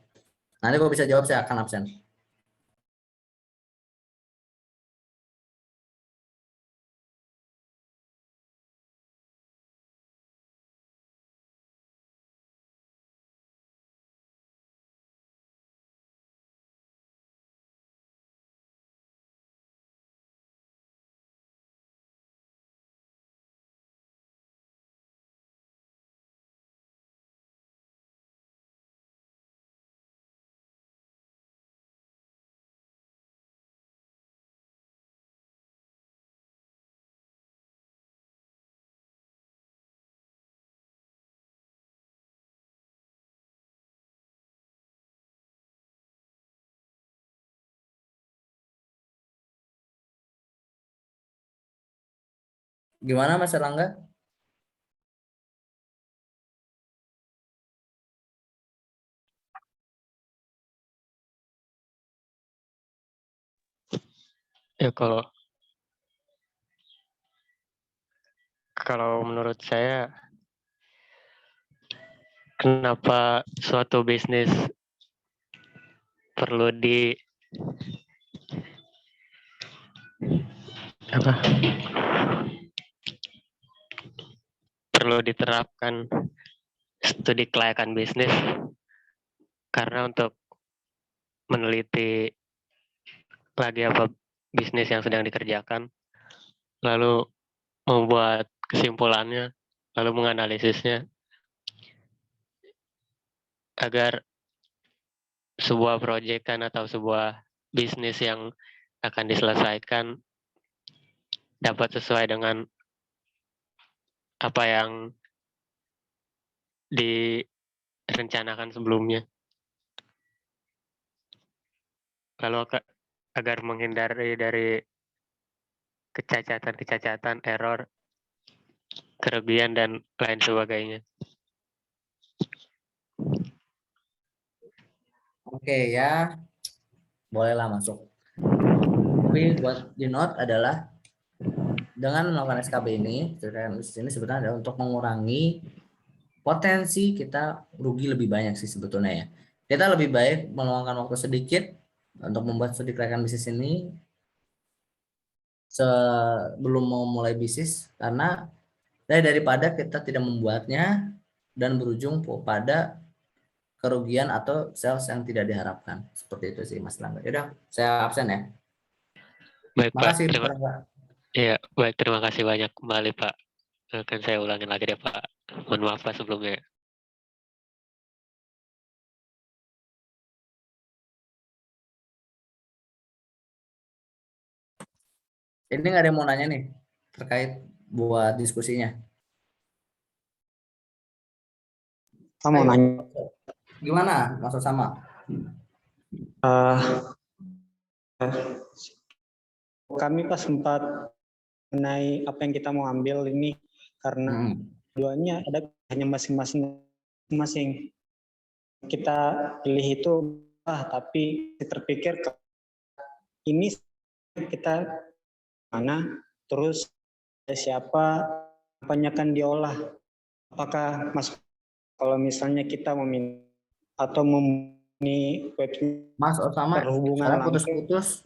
Nanti kalau bisa jawab saya akan absen. Gimana Mas Erlangga? Ya kalau menurut saya, kenapa suatu bisnis perlu perlu diterapkan studi kelayakan bisnis, karena untuk meneliti lagi apa bisnis yang sedang dikerjakan, lalu membuat kesimpulannya, lalu menganalisisnya, agar sebuah proyekan atau sebuah bisnis yang akan diselesaikan dapat sesuai dengan apa yang direncanakan sebelumnya. Lalu agar menghindari dari kecacatan, error, kerugian dan lain sebagainya. Oke ya, bolehlah masuk. Tapi buat di note adalah dengan melakukan SKB ini, sebetulnya adalah untuk mengurangi potensi kita rugi lebih banyak sih sebetulnya ya. Kita lebih baik meluangkan waktu sedikit untuk membuat studi kelayakan bisnis ini sebelum mau mulai bisnis, karena daripada kita tidak membuatnya dan berujung pada kerugian atau sales yang tidak diharapkan. Seperti itu sih Mas Langga. Yaudah, saya absen ya. Baik Pak. Makasih Pak. Iya, baik, terima kasih banyak kembali Pak. Akan saya ulangin lagi deh Pak. Mohon maaf Pak sebelumnya. Ini nggak ada yang mau nanya nih terkait buat diskusinya. Kamu mau nanya? Gimana Mas Osama? Kami pas sempat mengenai apa yang kita mau ambil ini karena keduanya ada hanya masing-masing. Kita pilih itu tapi terpikir ini kita mana, terus siapa, apanya akan diolah. Apakah Mas kalau misalnya kita meminta atau memenuhi website Mas Osama perhubungan putus-putus.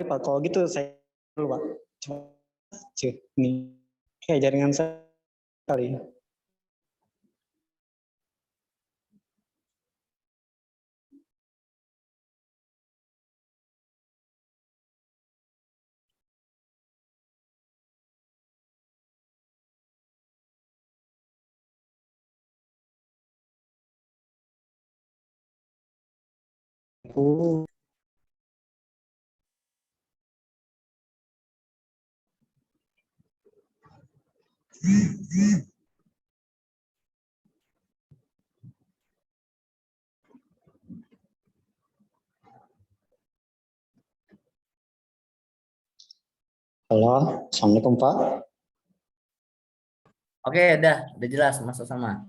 Pak, kalau gitu saya dulu Pak. Nih, kayak jaringan saya kali. Halo, Assalamualaikum Pak. Oke, udah jelas Mas Osama.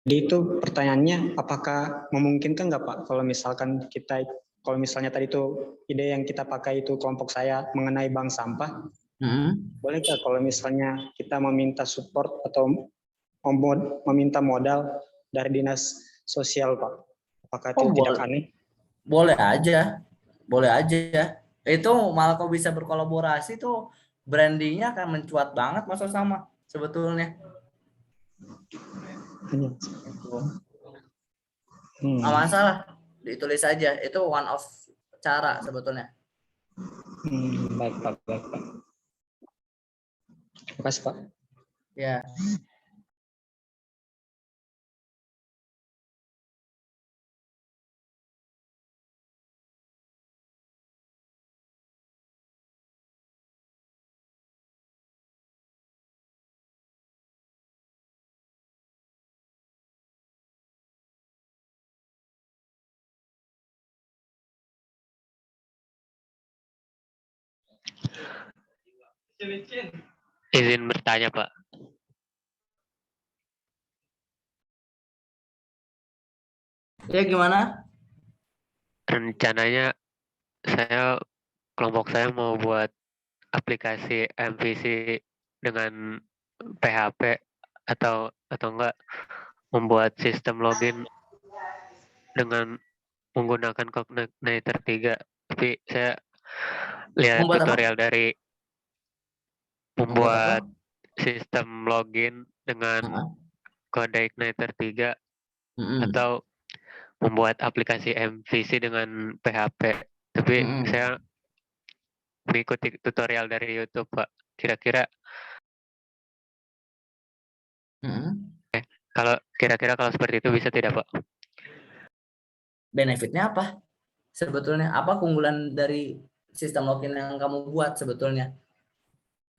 Jadi itu pertanyaannya, apakah memungkinkan nggak Pak kalau misalkan kalau misalnya tadi itu ide yang kita pakai itu kelompok saya mengenai bank sampah, boleh nggak kalau misalnya kita meminta support atau meminta modal dari dinas sosial Pak? Apakah itu tidak aneh? Boleh aja. Itu malah kalau bisa berkolaborasi tuh brandingnya akan mencuat banget Mas Osama sebetulnya. Nggak masalah, ditulis aja. Itu one of cara sebetulnya. Baik Pak. Terima kasih Pak. Ya. Izin bertanya Pak. Ya gimana? Rencananya kelompok saya mau buat aplikasi MVC dengan PHP atau enggak membuat sistem login dengan menggunakan Cogniter 3. Tapi saya lihat tutorial dari membuat sistem login dengan kode Igniter 3 atau membuat aplikasi MVC dengan PHP. Tapi saya mengikuti tutorial dari YouTube, Pak. Kira-kira kalau seperti itu bisa tidak, Pak? Benefitnya apa? Sebetulnya apa keunggulan dari sistem login yang kamu buat sebetulnya?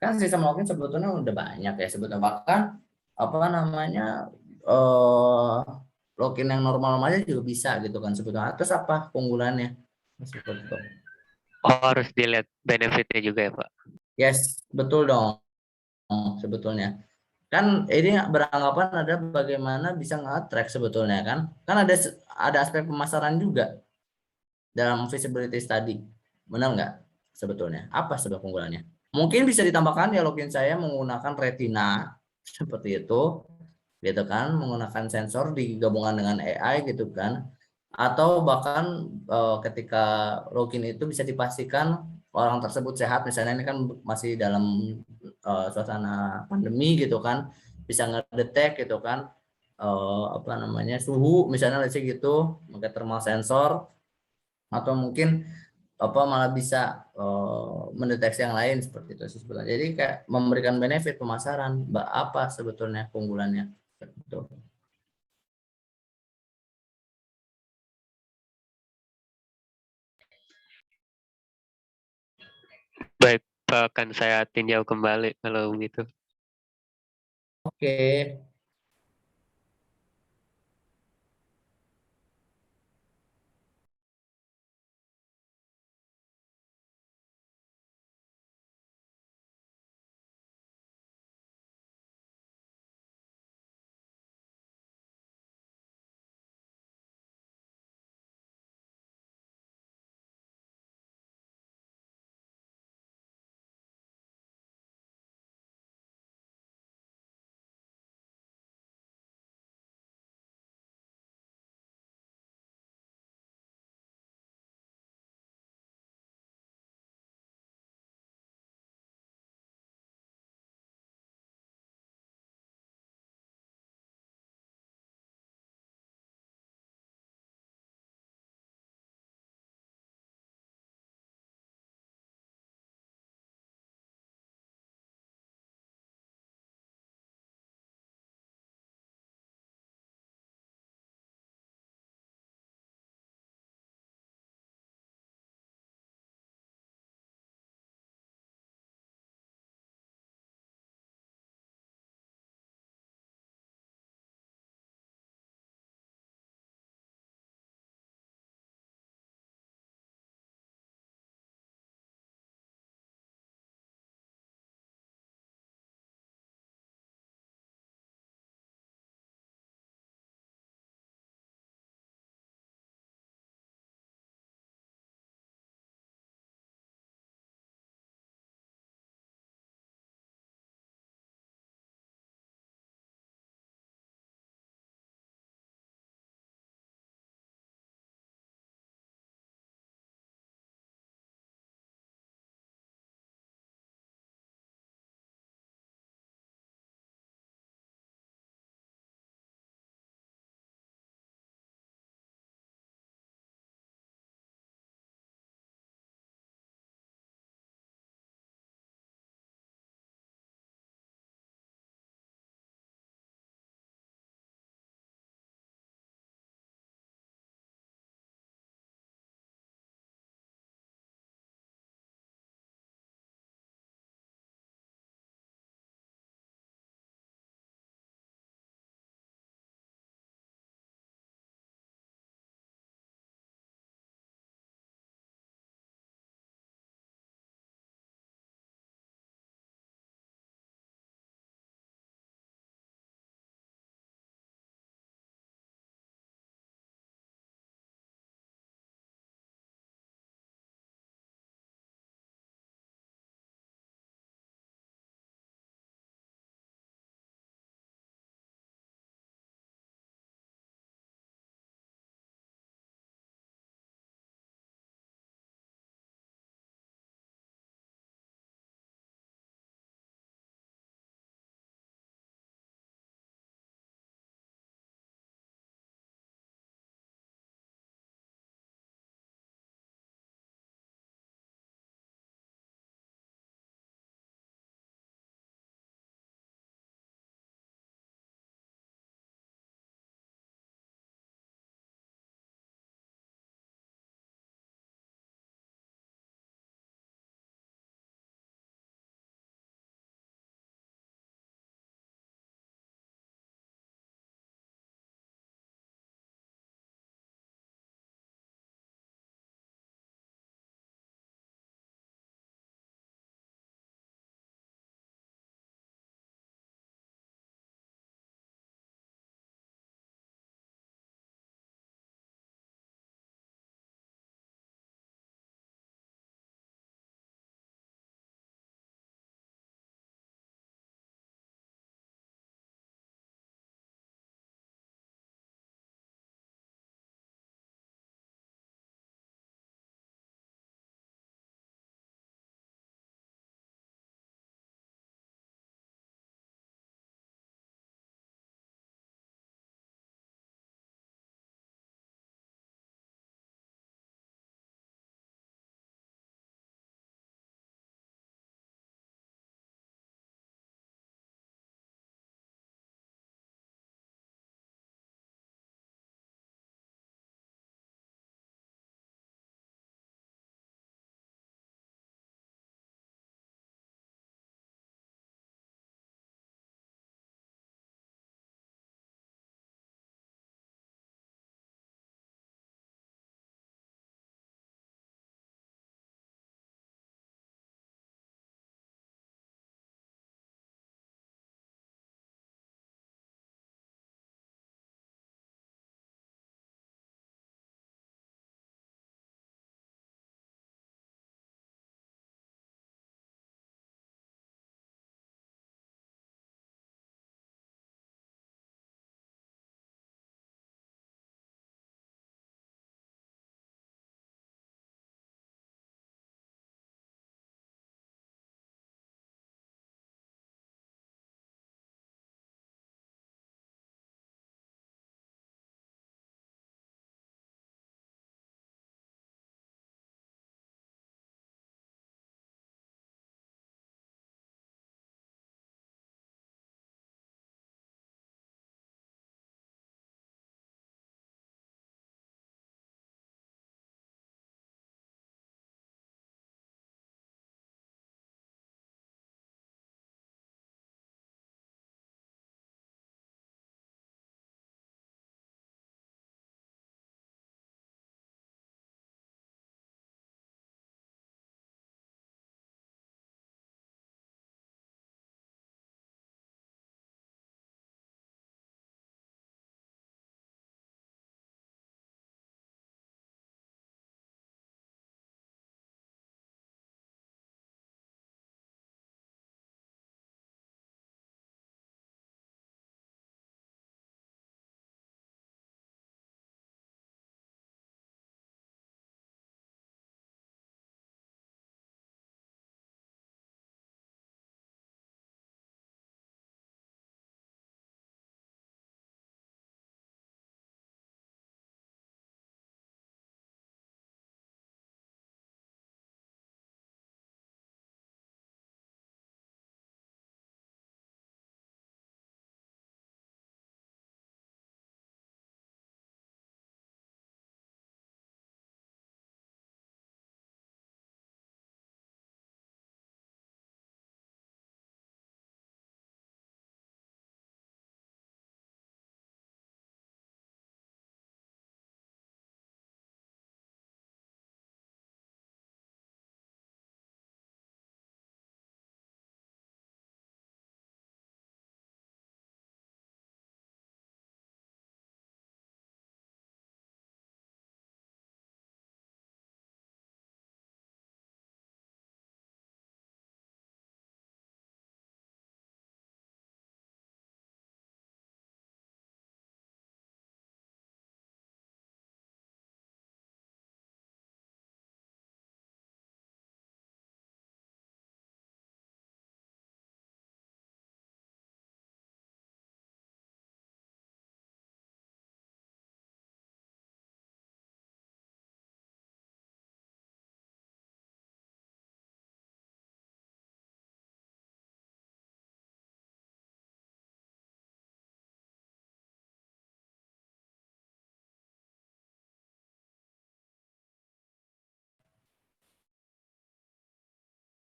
Kan sistem login sebetulnya udah banyak ya sebetulnya, bahkan login yang normal aja juga bisa gitu kan sebetulnya. Terus apa keunggulannya? Seperti itu. Oh, harus dilihat benefitnya juga ya, Pak. Yes, betul dong sebetulnya. Kan ini beranggapan ada bagaimana bisa nge-track sebetulnya kan. Kan ada aspek pemasaran juga dalam feasibility study. Benar nggak sebetulnya? Apa sebab keunggulannya? Mungkin bisa ditambahkan ya login saya menggunakan retina seperti itu gitu kan, menggunakan sensor digabungkan dengan AI gitu kan, atau bahkan ketika login itu bisa dipastikan orang tersebut sehat, misalnya ini kan masih dalam suasana pandemi gitu kan, bisa ngedetek gitu kan apa namanya suhu misalnya let's say gitu pakai thermal sensor, atau mungkin apa malah bisa mendeteksi yang lain seperti itu sebetulnya. Jadi kayak memberikan benefit pemasaran, apa sebetulnya keunggulannya gitu. Baik, Pak, akan saya tinjau kembali kalau begitu. Oke.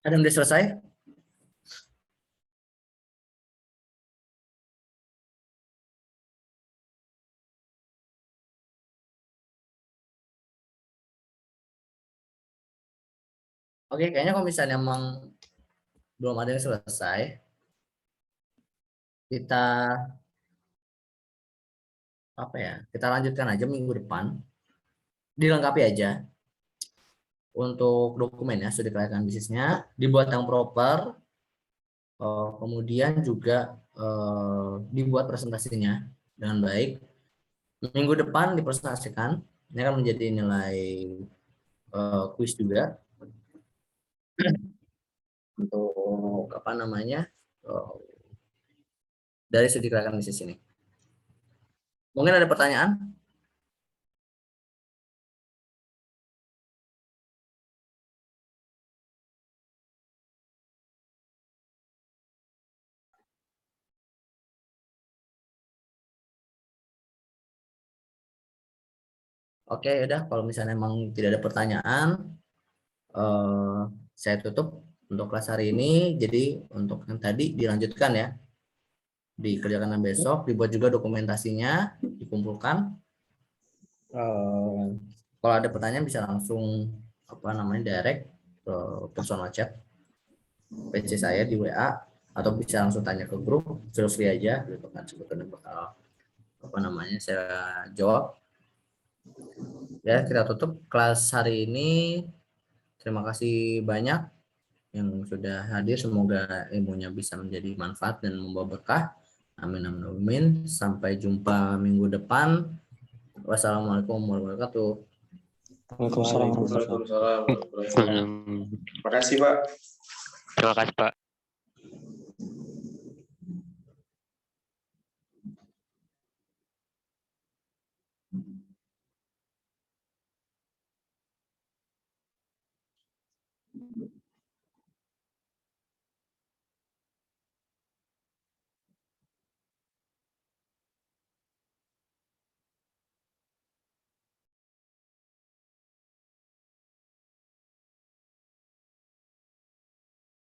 Ada yang udah selesai? Oke, kayaknya kalau misalnya emang belum ada yang selesai, kita kita lanjutkan aja minggu depan. Dilengkapi aja untuk dokumennya, studi kelayakan bisnisnya, dibuat yang proper, kemudian juga dibuat presentasinya dengan baik. Minggu depan dipresentasikan, ini akan menjadi nilai kuis juga untuk dari studi kelayakan bisnis ini. Mungkin ada pertanyaan? Oke, udah. Kalau misalnya memang tidak ada pertanyaan, saya tutup untuk kelas hari ini. Jadi untuk yang tadi dilanjutkan ya, dikerjakan besok, dibuat juga dokumentasinya, dikumpulkan. Kalau ada pertanyaan bisa langsung direct ke personal chat PC saya di WA, atau bisa langsung tanya ke grup, free aja gitu kan, sebetulnya bakal saya jawab. Ya, kita tutup kelas hari ini. Terima kasih banyak yang sudah hadir. Semoga ilmunya bisa menjadi manfaat dan membawa berkah. Amin amin amin. Sampai jumpa minggu depan. Wassalamualaikum warahmatullahi wabarakatuh. Waalaikumsalam. Waalaikumsalam. Terima kasih, Pak. Terima kasih, Pak.